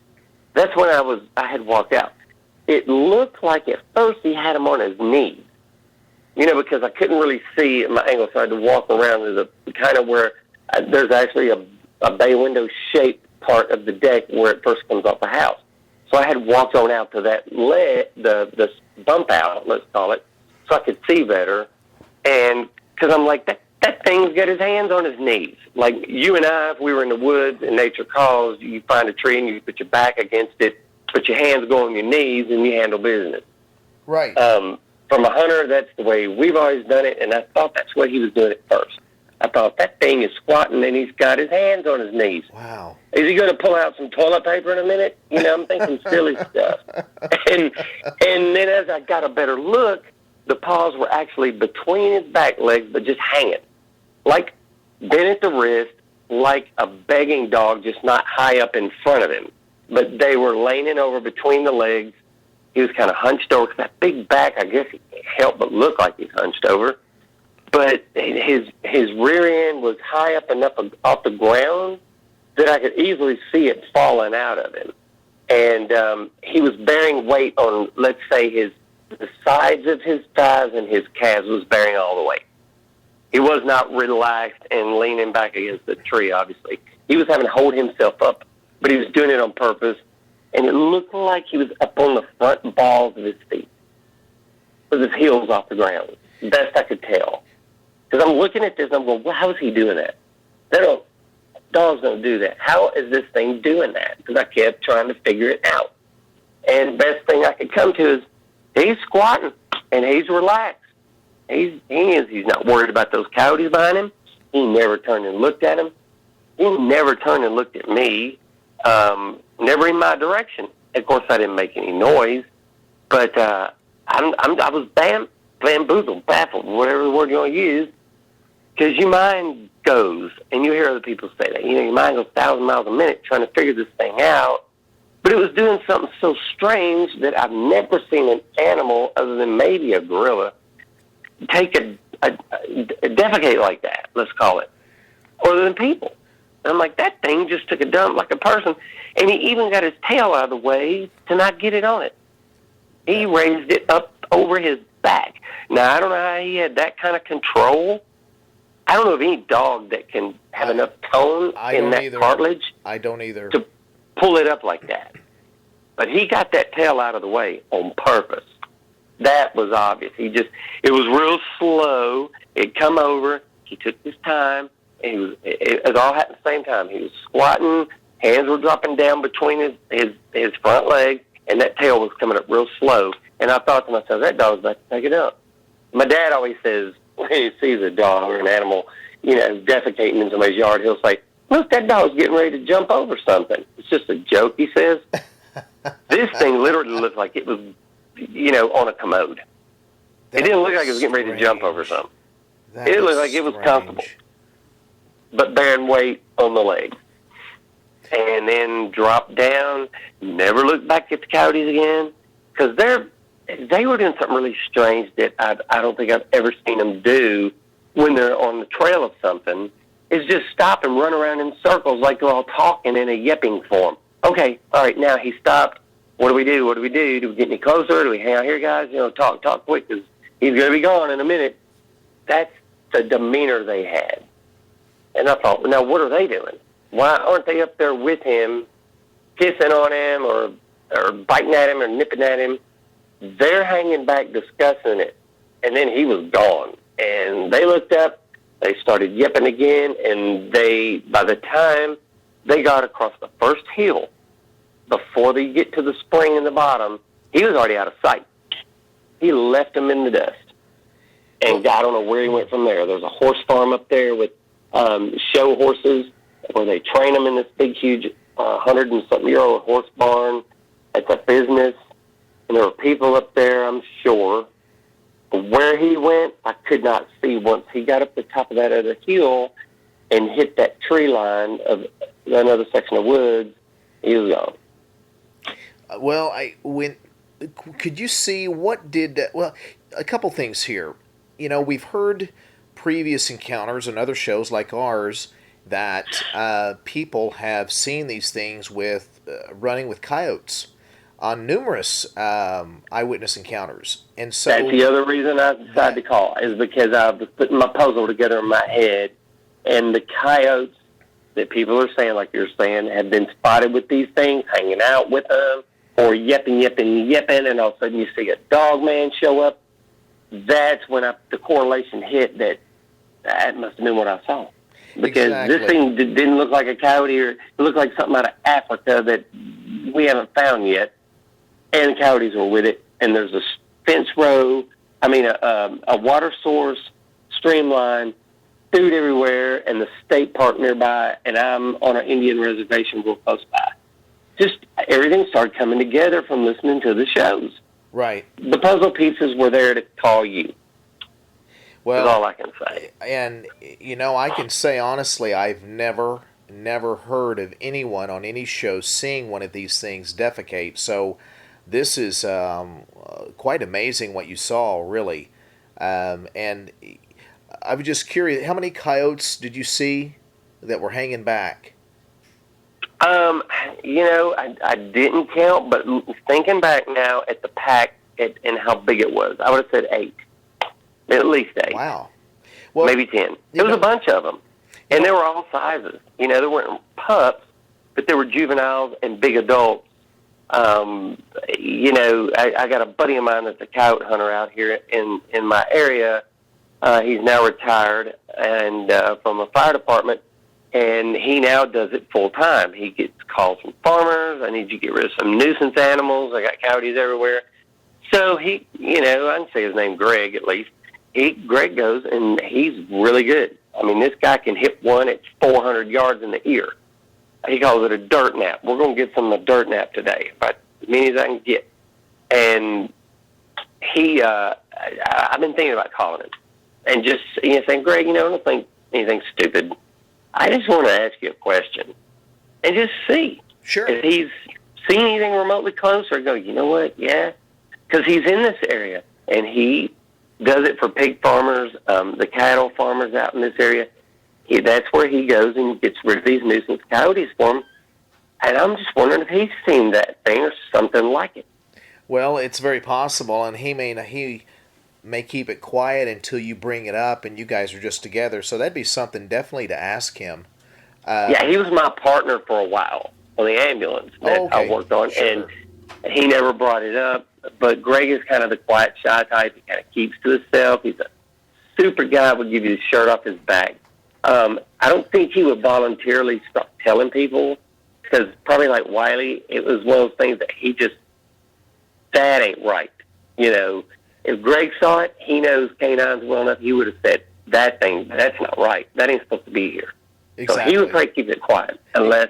that's when I had walked out. It looked like at first he had him on his knees. Because I couldn't really see at my angle, so I had to walk around to the kind of where there's actually a bay window shaped part of the deck where it first comes off the house. So I had walked on out to that the bump out, let's call it, so I could see better. And because I'm like, that thing's got his hands on his knees. Like you and I, if we were in the woods and nature calls, you find a tree and you put your back against it, put your hands go on your knees, and you handle business. Right. From a hunter, that's the way we've always done it, and I thought that's what he was doing at first. I thought that thing is squatting and he's got his hands on his knees. Wow. Is he going to pull out some toilet paper in a minute? I'm thinking silly stuff. And then as I got a better look, the paws were actually between his back legs, but just hanging. Like bent at the wrist, like a begging dog, just not high up in front of him. But they were leaning over between the legs. He was kind of hunched over. That big back, I guess he can't help but look like he's hunched over. But his rear end was high up enough off the ground that I could easily see it falling out of him. And he was bearing weight on, let's say, the sides of his thighs and his calves was bearing all the weight. He was not relaxed and leaning back against the tree, obviously. He was having to hold himself up, but he was doing it on purpose. And it looked like he was up on the front balls of his feet with his heels off the ground. Best I could tell. Because I'm looking at this and I'm going, well, how is he doing that? Dogs don't do that. How is this thing doing that? Because I kept trying to figure it out. And the best thing I could come to is he's squatting and he's relaxed. He's not worried about those coyotes behind him. He never turned and looked at him. He never turned and looked at me. Never in my direction. Of course, I didn't make any noise, but I was bamboozled, baffled, whatever word you want to use, because your mind goes, and you hear other people say that. Your mind goes 1,000 miles a minute trying to figure this thing out, but it was doing something so strange that I've never seen an animal, other than maybe a gorilla, take a defecate like that, let's call it, other than people. And I'm like, that thing just took a dump like a person, and he even got his tail out of the way to not get it on it. He raised it up over his back. Now, I don't know how he had that kind of control. I don't know of any dog that can have enough tone in that cartilage. I don't either. To pull it up like that. But he got that tail out of the way on purpose. That was obvious. It was real slow. It'd come over. He took his time. And it all happened at the same time. He was squatting, hands were dropping down between his front legs, and that tail was coming up real slow. And I thought to myself, that dog's about to take it up. My dad always says, when he sees a dog or an animal, defecating in somebody's yard, he'll say, look, that dog's getting ready to jump over something. It's just a joke, he says. This thing literally looked like it was, on a commode. It didn't look like it was getting ready to jump over something. It looked like it was comfortable, but bearing weight on the legs. And then dropped down, never looked back at the coyotes again, because they were doing something really strange that I don't think I've ever seen them do when they're on the trail of something, is just stop and run around in circles like they're all talking in a yipping form. Okay, all right, now he stopped. What do we do? What do we do? Do we get any closer? Do we hang out here, guys? Talk quick, because he's going to be gone in a minute. That's the demeanor they had. And I thought, now what are they doing? Why aren't they up there with him, kissing on him or biting at him or nipping at him? They're hanging back discussing it. And then he was gone. And they looked up, they started yipping again, and by the time they got across the first hill, before they get to the spring in the bottom, he was already out of sight. He left them in the dust. And I don't know where he went from there. There's a horse farm up there with show horses where they train them in this big, huge 100-and-something-year-old horse barn. It's a business. And there were people up there, I'm sure. Where he went, I could not see. Once he got up the top of that other hill and hit that tree line of another section of woods, he was gone. Well, could you see what did... Well, a couple things here. We've heard previous encounters on other shows like ours that people have seen these things with running with coyotes on numerous eyewitness encounters. And so that's the other reason I decided to call, is because I was putting my puzzle together in my head, and the coyotes that people are saying, like you're saying, have been spotted with these things, hanging out with them, or yipping, and all of a sudden you see a dogman show up. That's when the correlation hit that must have been what I saw. Because This thing didn't look like a coyote, or it looked like something out of Africa that we haven't found yet. And the coyotes were with it. And there's a fence row, a water source, streamline, food everywhere, and the state park nearby. And I'm on an Indian reservation real close by. Just everything started coming together from listening to the shows. Right. The puzzle pieces were there to call you. Well, that's all I can say. And, I can say honestly, I've never heard of anyone on any show seeing one of these things defecate. So this is quite amazing what you saw, really. And I was just curious, how many coyotes did you see that were hanging back? I didn't count, but thinking back now at the pack and how big it was, I would have said 8. At least 8. Wow. Well, maybe 10. There was a bunch of them. And they were all sizes. There weren't pups, but there were juveniles and big adults. I got a buddy of mine that's a coyote hunter out here in my area. He's now retired and from a fire department, and he now does it full time. He gets calls from farmers. I need you to get rid of some nuisance animals. I got coyotes everywhere. So he, I can say his name, Greg, at least. Greg goes, and he's really good. This guy can hit one at 400 yards in the ear. He calls it a dirt nap. We're going to get some of the dirt nap today, about as many as I can get. And I've been thinking about calling him. And just, saying, Greg, I don't think anything stupid. I just want to ask you a question. And just see. Sure. If he's seen anything remotely close, or go, you know what, yeah. Because he's in this area, and he does it for pig farmers, the cattle farmers out in this area. That's where he goes and gets rid of these nuisance coyotes for them. And I'm just wondering if he's seen that thing or something like it. Well, it's very possible, and he may keep it quiet until you bring it up and you guys are just together. So that'd be something definitely to ask him. Yeah, he was my partner for a while on the ambulance that I worked on, sure. And he never brought it up. But Greg is kind of the quiet, shy type. He kind of keeps to himself. He's a super guy. Would give you the shirt off his back. I don't think he would voluntarily start telling people, because probably like Wiley, it was one of those things that that ain't right. If Greg saw it, he knows canines well enough, he would have said, that's not right. That ain't supposed to be here. Exactly. So he would probably keep it quiet, unless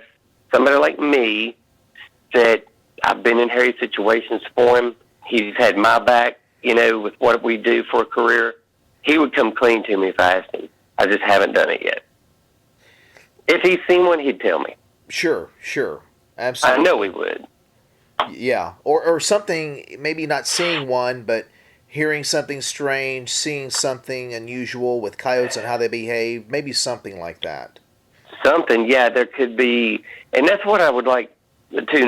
somebody like me that I've been in hairy situations for him. He's had my back, with what we do for a career. He would come clean to me if I asked him. I just haven't done it yet. If he's seen one, he'd tell me. Sure, absolutely. I know he would. Yeah, or something, maybe not seeing one, but hearing something strange, seeing something unusual with coyotes and how they behave, maybe something like that. Something, yeah, there could be, and that's what I would like to do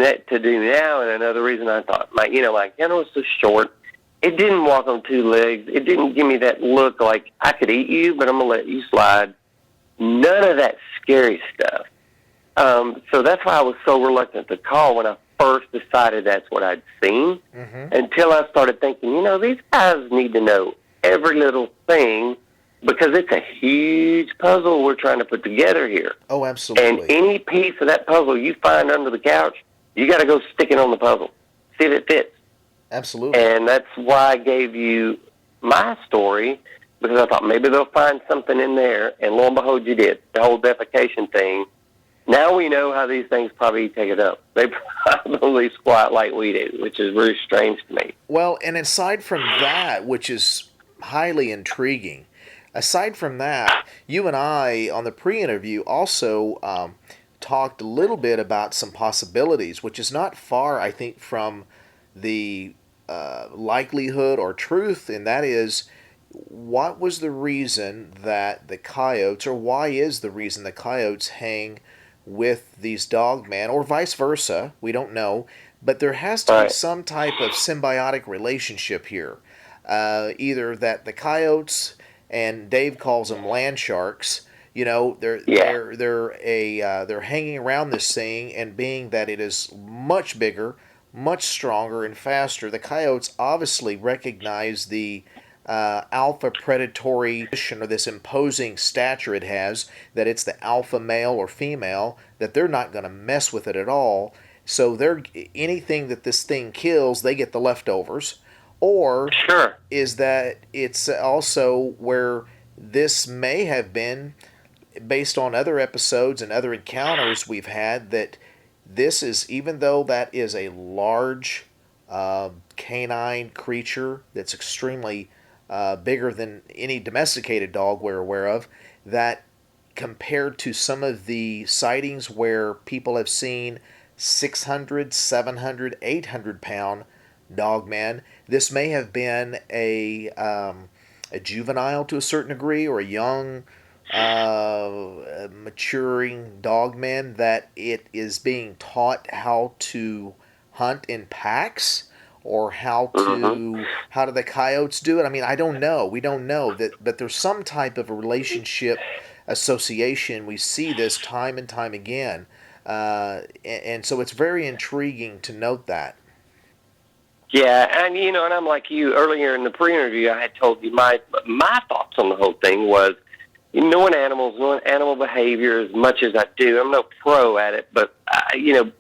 now. And another reason I thought, my kennel is so short. It didn't walk on two legs. It didn't give me that look like I could eat you, but I'm gonna let you slide. None of that scary stuff. So that's why I was so reluctant to call when I first decided that's what I'd seen. Mm-hmm. Until I started thinking, these guys need to know every little thing, because it's a huge puzzle we're trying to put together here. Oh, absolutely. And any piece of that puzzle you find under the couch, you got to go stick it on the puzzle, see if it fits. Absolutely. And that's why I gave you my story, because I thought maybe they'll find something in there, and lo and behold, you did. The whole defecation thing. Now we know how these things probably take it up. They probably squat like we do, which is really strange to me. Well, and aside from that, which is highly intriguing, aside from that, you and I, on the pre-interview, also talked a little bit about some possibilities, which is not far, I think, from the likelihood or truth, and that is, what was the reason that the coyotes, or why is the reason the coyotes hang with these dogmen, or vice versa? We don't know, but there has to be some type of symbiotic relationship here. Either that the coyotes, and Dave calls them land sharks, they're hanging around this thing, and being that it is much bigger, much stronger and faster, the coyotes obviously recognize the alpha predatory or this imposing stature it has, that it's the alpha male or female, that they're not going to mess with it at all. So anything that this thing kills, they get the leftovers. Or is that it's also where this may have been, based on other episodes and other encounters we've had, that this is, even though that is a large canine creature that's extremely bigger than any domesticated dog we're aware of, that compared to some of the sightings where people have seen 600, 700, 800 pound dogman, this may have been a juvenile to a certain degree, or a young maturing dogman, that it is being taught how to hunt in packs, or how do the coyotes do it? I mean, I don't know. We don't know that, but there's some type of a relationship association. We see this time and time again, and so it's very intriguing to note that. Yeah, and and I'm like you. Earlier in the pre-interview, I had told you my thoughts on the whole thing was, knowing animals, knowing animal behavior as much as I do. I'm no pro at it, but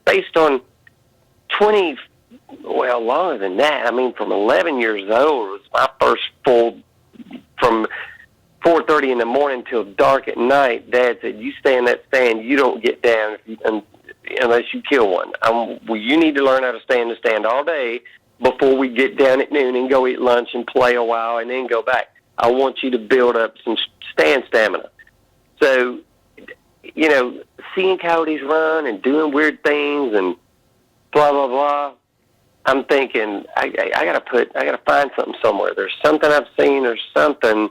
based on longer than that. I mean, from 11 years old, it was my first full, from 4:30 in the morning till dark at night. Dad said, "You stay in that stand. You don't get down unless you kill one. You need to learn how to stay in the stand all day before we get down at noon and go eat lunch and play a while and then go back. I want you to build up some stand stamina." So, seeing coyotes run and doing weird things and blah, blah, blah, I'm thinking, I gotta find something somewhere. There's something I've seen, or something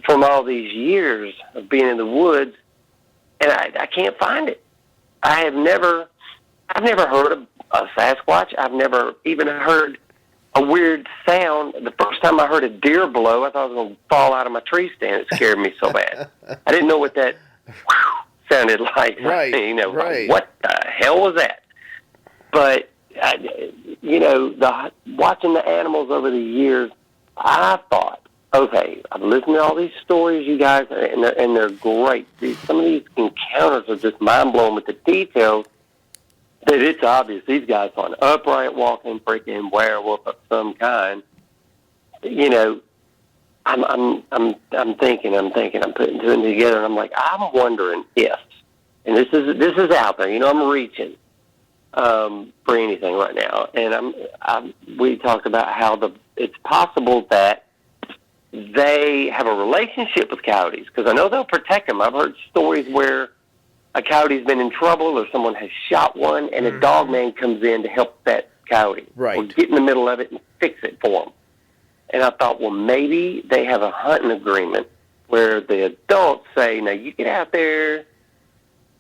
from all these years of being in the woods, and I can't find it. I've never heard of a Sasquatch. I've never even heard a weird sound. The first time I heard a deer blow, I thought I was going to fall out of my tree stand. It scared me so bad. I didn't know what that sounded like. Right, right. Like, what the hell was that? But watching the animals over the years, I thought, okay, I've listened to all these stories, you guys, and they're great. Some of these encounters are just mind-blowing with the details, that it's obvious these guys saw an upright walking freaking werewolf of some kind. I'm thinking, I'm putting two and two together, and I'm like, I'm wondering if, and this is out there, I'm reaching. for anything right now. And we talked about how it's possible that they have a relationship with coyotes, because I know they'll protect them. I've heard stories where a coyote's been in trouble or someone has shot one, and a dogman comes in to help that coyote. Right. Or get in the middle of it and fix it for them. And I thought, well, maybe they have a hunting agreement where the adults say, now you get out there,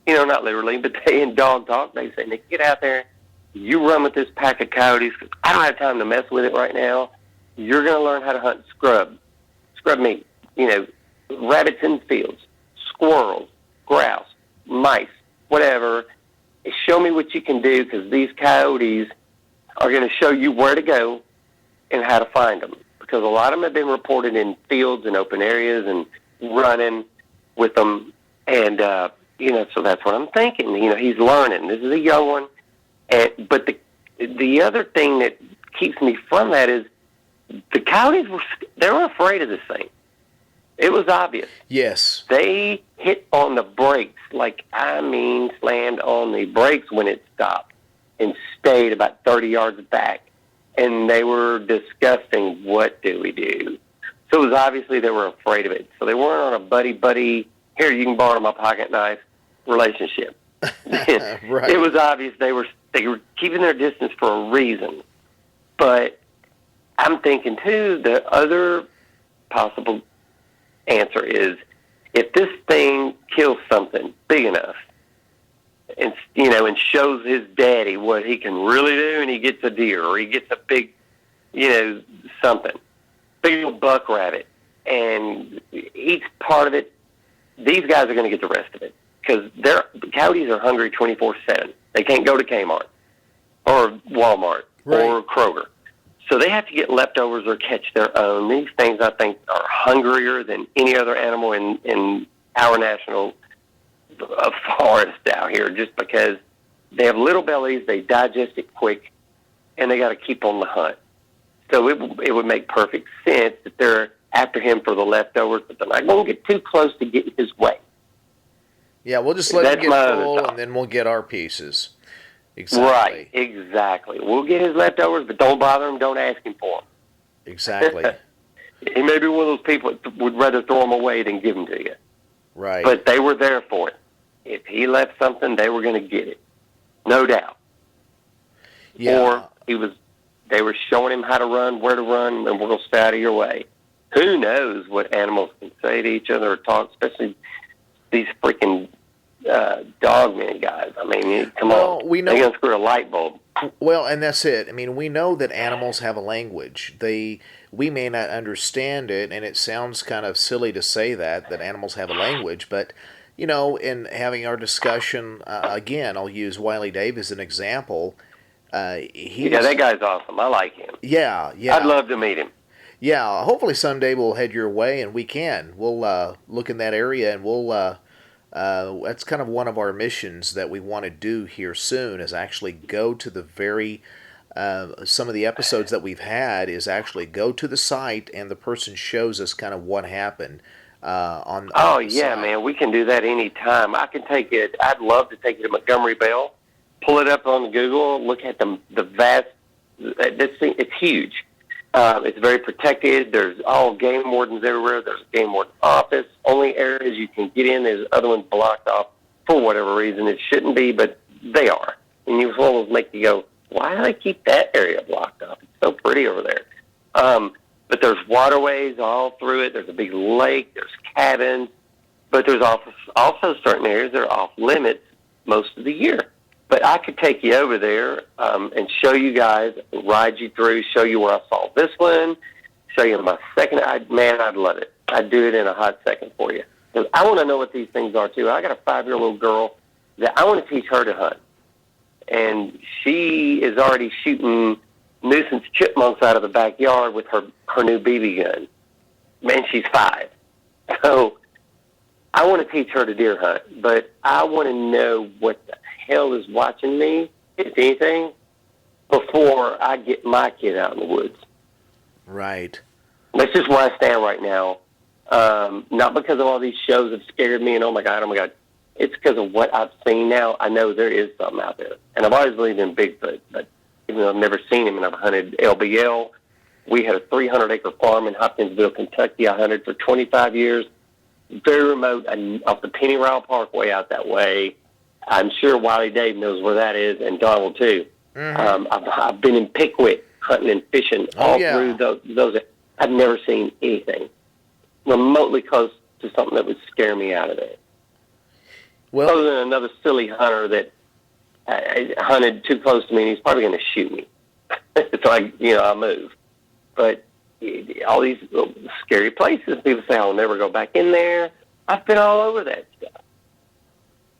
not literally, but they in dog talk, they say, now get out there, you run with this pack of coyotes, 'cause I don't have time to mess with it right now. You're going to learn how to hunt scrub meat, rabbits in fields, squirrels, grouse, mice, whatever. Show me what you can do, because these coyotes are going to show you where to go and how to find them. Because a lot of them have been reported in fields and open areas and running with them. And, so that's what I'm thinking. He's learning. This is a young one. But the other thing that keeps me from that is the coyotes they were afraid of this thing. It was obvious. Yes. They hit on the brakes, slammed on the brakes when it stopped and stayed about 30 yards back. And they were discussing, what do we do? So it was obviously they were afraid of it. So they weren't on a buddy, here, you can borrow my pocket knife relationship. Right. It was obvious they were keeping their distance for a reason. But I'm thinking, too, the other possible answer is, if this thing kills something big enough and shows his daddy what he can really do, and he gets a deer or he gets a big, something, big old buck rabbit, and eats part of it, these guys are going to get the rest of it, because coyotes are hungry 24/7. They can't go to Kmart or Walmart or Kroger. So they have to get leftovers or catch their own. These things, I think, are hungrier than any other animal in our national forest out here, just because they have little bellies, they digest it quick, and they got to keep on the hunt. So it would make perfect sense that they're after him for the leftovers, but they're not going to get too close to getting his way. Yeah, we'll just let him get full, and then we'll get our pieces. Exactly. Right, exactly. We'll get his leftovers, but don't bother him. Don't ask him for them. Exactly. He may be one of those people that would rather throw them away than give them to you. Right. But they were there for it. If he left something, they were going to get it. No doubt. Yeah. Or they were showing him how to run, where to run, and we'll stay out of your way. Who knows what animals can say to each other or talk, especially these freaking dogman guys. Come on. We know, they're going to screw a light bulb. Well, and that's it. We know that animals have a language. We may not understand it, and it sounds kind of silly to say that animals have a language, but, in having our discussion, again, I'll use Wiley Dave as an example. That guy's awesome. I like him. Yeah. I'd love to meet him. Yeah, hopefully someday we'll head your way, and we can. We'll look in that area, and we'll... that's kind of one of our missions that we want to do here soon, is actually go to the some of the episodes that we've had is actually go to the site, and the person shows us kind of what happened on the site. Man, we can do that anytime. I can take it. I'd love to take it to Montgomery Bell, pull it up on Google, look at the vast, this thing, it's huge. It's very protected. There's all game wardens everywhere. There's a game warden office. Only areas you can get in, there's other ones blocked off for whatever reason. It shouldn't be, but they are. And you almost make you go, why do they keep that area blocked off? It's so pretty over there. But there's waterways all through it. There's a big lake. There's cabins. But there's also certain areas that are off limits most of the year. But I could take you over there and show you guys, ride you through, show you where I saw this one, show you my second. I'd love it. I'd do it in a hot second for you. Because I want to know what these things are, too. I got a 5-year-old girl that I want to teach her to hunt. And she is already shooting nuisance chipmunks out of the backyard with her new BB gun. Man, she's 5. So I want to teach her to deer hunt. But I want to know what the hell is watching me, if anything, before I get my kid out in the woods. Right. That's just where I stand right now. Not because of all these shows have scared me and oh my God, it's because of what I've seen now. I know there is something out there. And I've always believed in Bigfoot, but even though I've never seen him and I've hunted LBL, we had a 300-acre farm in Hopkinsville, Kentucky. I hunted for 25 years, very remote, off the Penny Ryle Parkway out that way. I'm sure Wiley Dave knows where that is, and Don will too. Mm-hmm. I've been in Pickwick hunting and fishing through those. I've never seen anything remotely close to something that would scare me out of it. Well, other than another silly hunter that hunted too close to me, and he's probably going to shoot me. So I move. But all these scary places, people say, I'll never go back in there. I've been all over that stuff.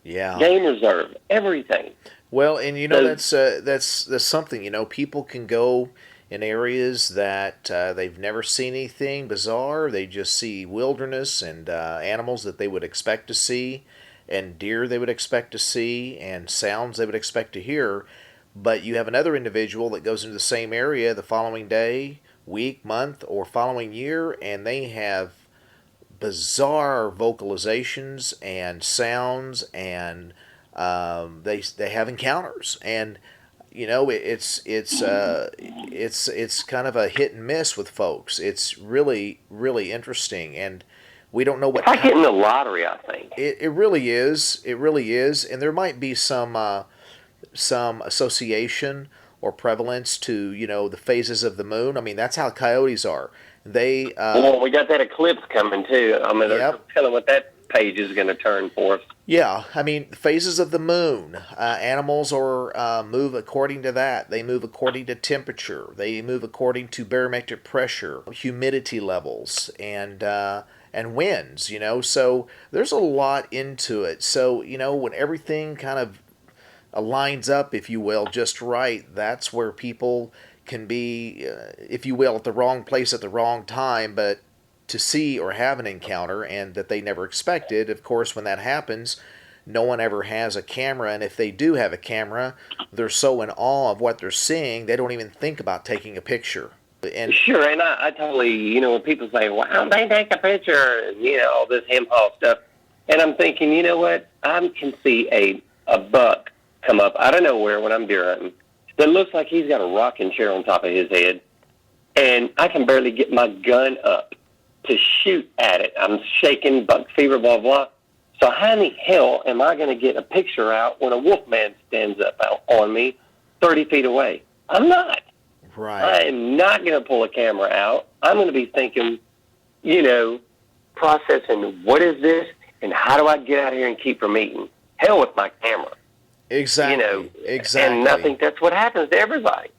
Yeah. Game reserve, everything. Well, and that's something, people can go in areas that they've never seen anything bizarre. They just see wilderness and animals that they would expect to see, and deer they would expect to see, and sounds they would expect to hear. But you have another individual that goes into the same area the following day, week, month, or following year, and they have bizarre vocalizations and sounds, and they have encounters, and it's kind of a hit and miss with folks. It's really, really interesting, and we don't know what. It's like hitting the lottery, I think. It really is. It really is, and there might be some association or prevalence to the phases of the moon. I mean, that's how coyotes are. They we got that eclipse coming too. I mean, they're telling what that page is going to turn for us. Yeah, I mean, phases of the moon. Animals move according to that. They move according to temperature. They move according to barometric pressure, humidity levels, and winds. So there's a lot into it. So when everything kind of lines up, if you will, just right, that's where people can be, if you will, at the wrong place at the wrong time, but to see or have an encounter, and that they never expected. Of course, when that happens, no one ever has a camera, and if they do have a camera, they're so in awe of what they're seeing, they don't even think about taking a picture. And sure, and I totally, when people say, "Wow, they take a picture," and all this hem-haul stuff, and I'm thinking, you know what? I can see a buck come up out of nowhere when I'm deer hunting that looks like he's got a rocking chair on top of his head, and I can barely get my gun up to shoot at it. I'm shaking, buck fever, blah, blah. So how in the hell am I going to get a picture out when a wolf man stands up out on me 30 feet away? I'm not. Right. I am not going to pull a camera out. I'm going to be thinking, processing, what is this, and how do I get out of here and keep from eating? Hell with my camera. Exactly. Exactly. And I think that's what happens to everybody.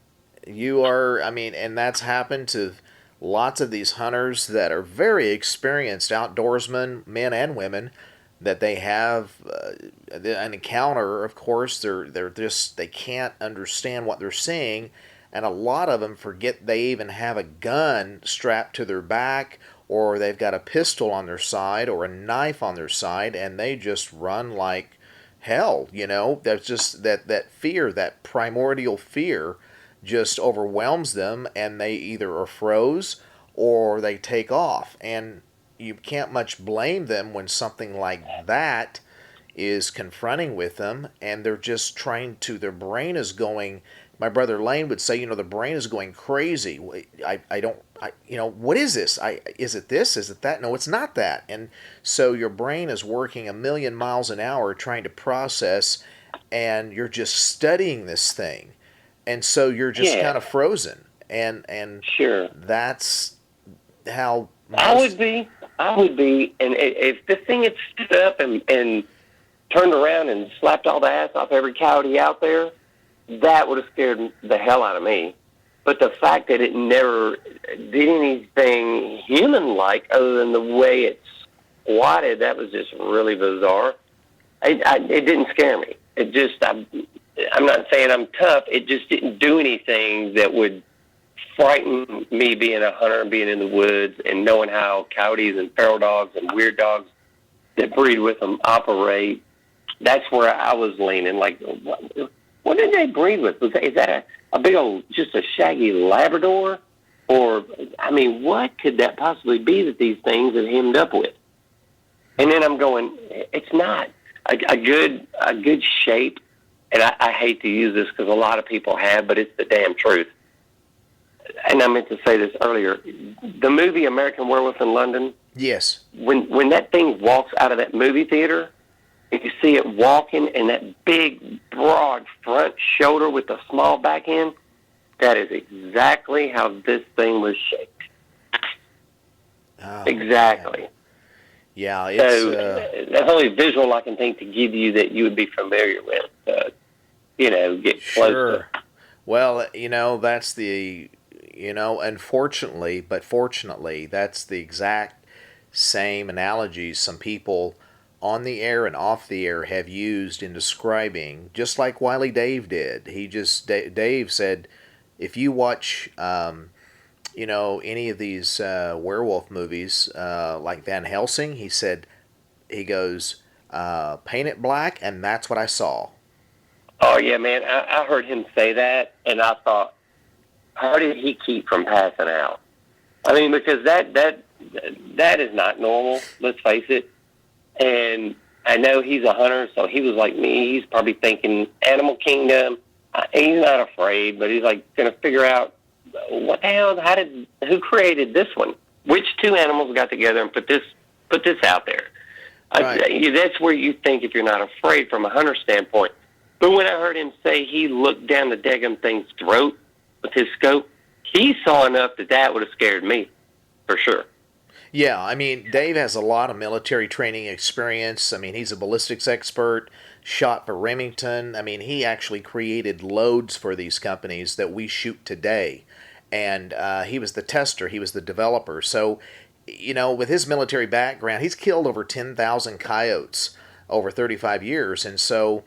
And that's happened to lots of these hunters that are very experienced outdoorsmen, men and women, that they have an encounter. Of course, they can't understand what they're seeing, and a lot of them forget they even have a gun strapped to their back, or they've got a pistol on their side or a knife on their side, and they just run like hell. That's just that fear, that primordial fear, just overwhelms them, and they either are froze or they take off. And you can't much blame them when something like that is confronting with them, and they're just their brain is going, my brother Lane would say, the brain is going crazy. What is this? Is it this? Is it that? No, it's not that. And so your brain is working 1,000,000 miles an hour trying to process, and you're just studying this thing. And so you're just kind of frozen, and sure, that's how I would be. And if this thing had stood up and turned around and slapped all the ass off every coyote out there, that would have scared the hell out of me. But the fact that it never did anything human-like other than the way it squatted, that was just really bizarre. It didn't scare me. It just, I'm not saying I'm tough. It just didn't do anything that would frighten me being a hunter and being in the woods and knowing how coyotes and feral dogs and weird dogs that breed with them operate. That's where I was leaning. Like, what did they breed with? Is that a big old, just a shaggy Labrador? Or, what could that possibly be that these things have hemmed up with? And then I'm going, it's not. a good shape, and I hate to use this because a lot of people have, but it's the damn truth. And I meant to say this earlier. The movie American Werewolf in London. Yes. When that thing walks out of that movie theater, and you see it walking, and that big, broad front shoulder with the small back end, that is exactly how this thing was shaped. Oh, exactly. Man. Yeah, it's... So that's only visual I can think to give you that you would be familiar with. Get close. Sure. Well, that's the... unfortunately, but fortunately, that's the exact same analogies some people on the air and off the air have used in describing, just like Wily Dave did. Dave said, if you watch, any of these werewolf movies, like Van Helsing, he goes, paint it black, and that's what I saw. Oh, yeah, man. I heard him say that, and I thought, how did he keep from passing out? I mean, because that is not normal, let's face it. And I know he's a hunter, so he was like me. He's probably thinking Animal Kingdom. He's not afraid, but he's like going to figure out what the hell, who created this one? Which two animals got together and put this out there? Right. That's where you think if you're not afraid from a hunter standpoint. But when I heard him say he looked down the daggum thing's throat with his scope, he saw enough that would have scared me, for sure. Yeah, I mean, Dave has a lot of military training experience. I mean, he's a ballistics expert, shot for Remington. I mean, he actually created loads for these companies that we shoot today. And he was the tester, he was the developer. So, with his military background, he's killed over 10,000 coyotes over 35 years. And so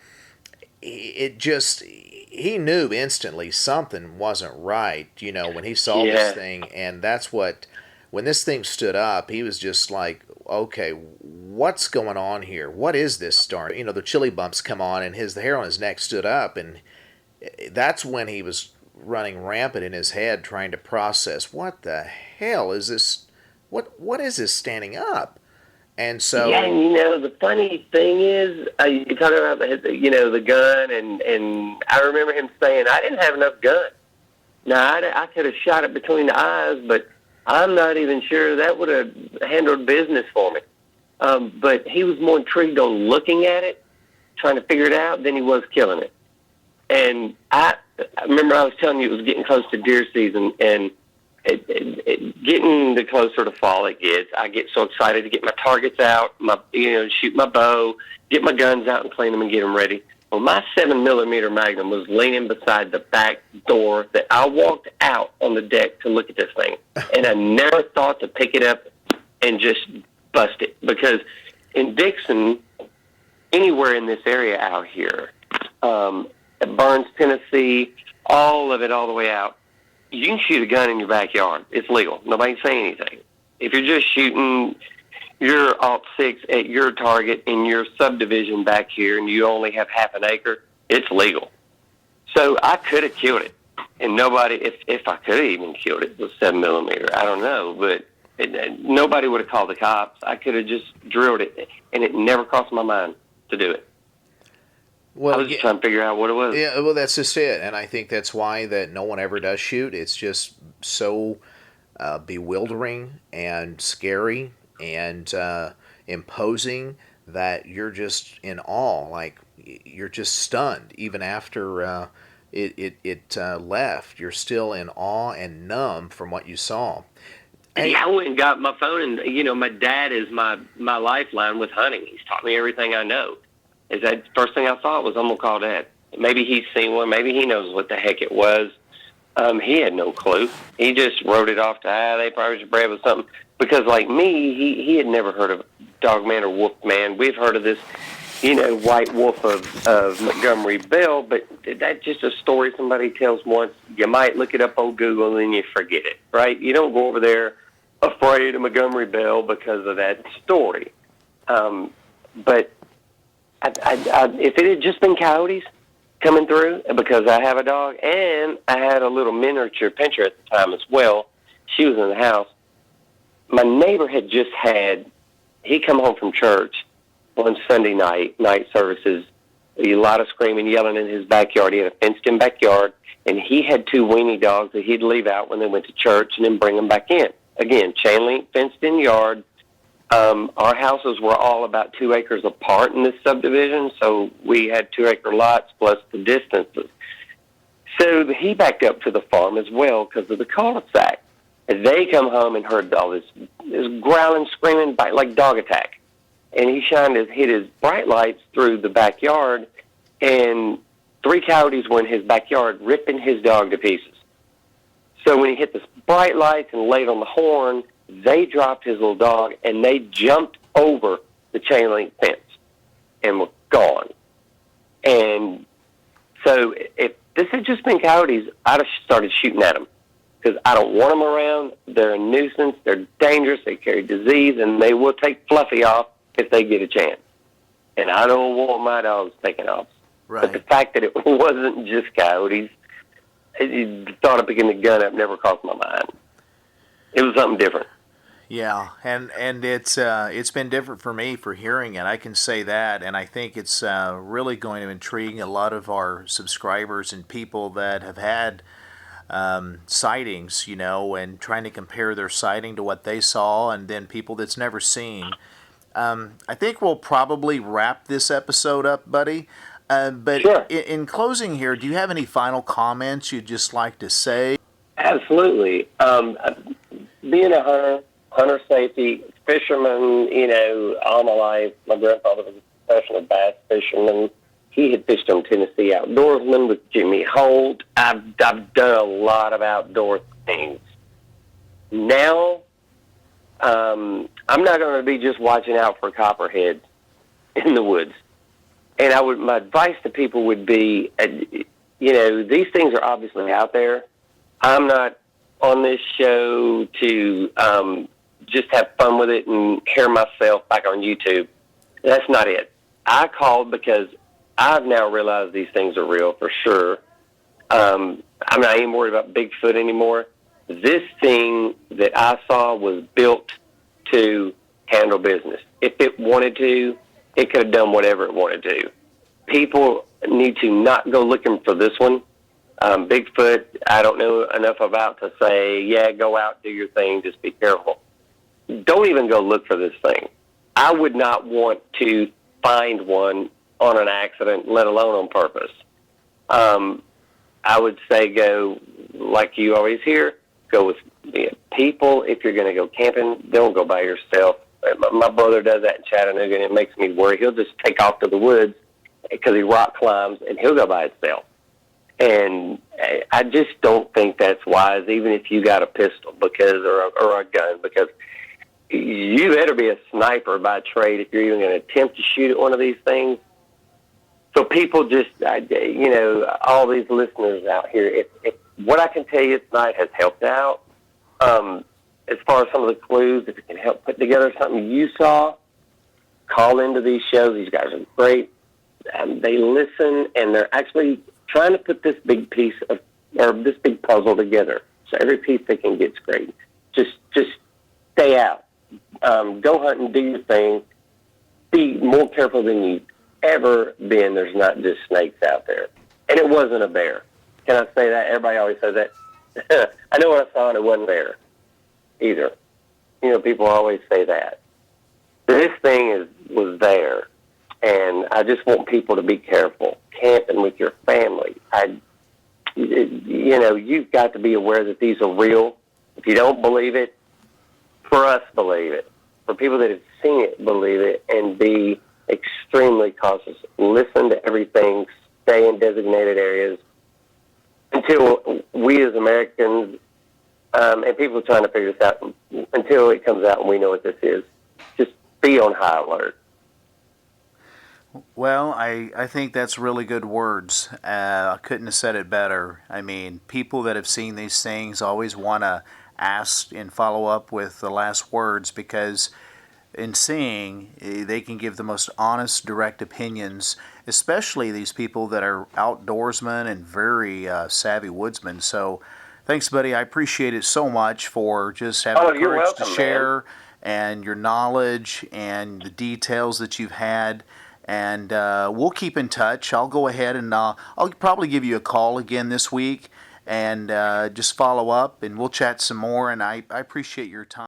he knew instantly something wasn't right, when he saw this thing. And that's when this thing stood up, he was just like, okay, what's going on here? What is this storm? The chili bumps come on, and the hair on his neck stood up, and that's when he was running rampant in his head, trying to process, what the hell is this? What is this standing up? And so... Yeah, and the funny thing is, you're talking about the gun, and I remember him saying, I didn't have enough gun. Now, I could have shot it between the eyes, but I'm not even sure that would have handled business for me. But he was more intrigued on looking at it, trying to figure it out, than he was killing it. And I remember I was telling you it was getting close to deer season, and getting the closer to fall it gets, I get so excited to get my targets out, shoot my bow, get my guns out and clean them and get them ready. Well, my 7mm Magnum was leaning beside the back door that I walked out on the deck to look at this thing. And I never thought to pick it up and just bust it. Because in Dixon, anywhere in this area out here, Burns, Tennessee, all of it all the way out, you can shoot a gun in your backyard. It's legal. Nobody's saying anything. If you're just shooting your Alt-6 at your target in your subdivision back here and you only have half an acre, it's legal. So I could have killed it. And nobody, if I could have even killed it with 7mm, I don't know. But nobody would have called the cops. I could have just drilled it. And it never crossed my mind to do it. Well, I was just trying to figure out what it was. Yeah, well, that's just it. And I think that's why that no one ever does shoot. It's just so bewildering and scary and imposing that you're just in awe. Like, you're just stunned. Even after it left, you're still in awe and numb from what you saw. Hey, I went and got my phone, and, my dad is my lifeline with hunting. He's taught me everything I know. Is that first thing I thought was, I'm going to call Dad. Maybe he's seen one. Maybe he knows what the heck it was. He had no clue. He just wrote it off to, they probably just bred with something. Because like me, he had never heard of Dogman or Wolfman. We've heard of this, White Wolf of Montgomery Bell, but that's just a story somebody tells once. You might look it up on Google and then you forget it, right? You don't go over there afraid of Montgomery Bell because of that story. But if it had just been coyotes coming through, because I have a dog, and I had a little miniature pinscher at the time as well. She was in the house. My neighbor had just he come home from church, on Sunday night services. A lot of screaming, yelling in his backyard. He had a fenced-in backyard, and he had 2 weenie dogs that he'd leave out when they went to church and then bring them back in. Again, chain link, fenced-in yard. Our houses were all about 2 acres apart in this subdivision, so we had 2-acre lots plus the distances. So he backed up to the farm as well because of the cul-de-sac. And they come home and heard all this growling, screaming, like dog attack. And he hit his bright lights through the backyard, and 3 coyotes were in his backyard ripping his dog to pieces. So when he hit the bright lights and laid on the horn, they dropped his little dog, and they jumped over the chain link fence and were gone. And so if this had just been coyotes, I'd have started shooting at them because I don't want them around. They're a nuisance. They're dangerous. They carry disease, and they will take Fluffy off if they get a chance. And I don't want my dogs taken off. Right. But the fact that it wasn't just coyotes, the thought of picking the gun up never crossed my mind. It was something different. Yeah, and it's been different for me for hearing it. I can say that, and I think it's really going to intrigue a lot of our subscribers and people that have had sightings, and trying to compare their sighting to what they saw, and then people that's never seen. I think we'll probably wrap this episode up, buddy. But sure. In closing here, do you have any final comments you'd just like to say? Absolutely. Being a hunter safety, fisherman, all my life. My grandfather was a professional bass fisherman. He had fished on Tennessee Outdoorsman with Jimmy Holt. I've done a lot of outdoor things. Now, I'm not going to be just watching out for copperheads in the woods. And my advice to people would be, these things are obviously out there. I'm not on this show to just have fun with it and hear myself back on YouTube. That's not it. I called because I've now realized these things are real for sure. I'm not even worried about Bigfoot anymore. This thing that I saw was built to handle business. If it wanted to, it could have done whatever it wanted to. People need to not go looking for this one. Bigfoot, I don't know enough about to say, yeah, go out, do your thing, just be careful. Don't even go look for this thing. I would not want to find one on an accident, let alone on purpose. I would say go, like you always hear, go with people. If you're going to go camping, don't go by yourself. My brother does that in Chattanooga, and it makes me worry. He'll just take off to the woods because he rock climbs, and he'll go by himself. And I just don't think that's wise, even if you got a pistol or a gun, because you better be a sniper by trade if you're even going to attempt to shoot at one of these things. So people just, all these listeners out here, if what I can tell you tonight has helped out, as far as some of the clues, if it can help put together something you saw, call into these shows. These guys are great. They listen, and they're actually trying to put this big piece this big puzzle together. So every piece they can get's great. Just stay out. Go hunt and do your thing. Be more careful than you've ever been. There's not just snakes out there. And it wasn't a bear. Can I say that? Everybody always says that. I know what I saw, and it wasn't there either. People always say that. This thing was there. And I just want people to be careful. Camping with your family. You've got to be aware that these are real. If you don't believe it, for us, believe it. For people that have seen it, believe it, and be extremely cautious. Listen to everything. Stay in designated areas until we as Americans, and people are trying to figure this out, until it comes out and we know what this is. Just be on high alert. Well, I think that's really good words. I couldn't have said it better. I mean, people that have seen these things always want to ask and follow up with the last words, because in seeing, they can give the most honest, direct opinions, especially these people that are outdoorsmen and very savvy woodsmen. So thanks, buddy. I appreciate it so much for just having the courage to share. and your knowledge and the details that you've had. And we'll keep in touch. I'll go ahead and I'll probably give you a call again this week and just follow up, and we'll chat some more. And I appreciate your time.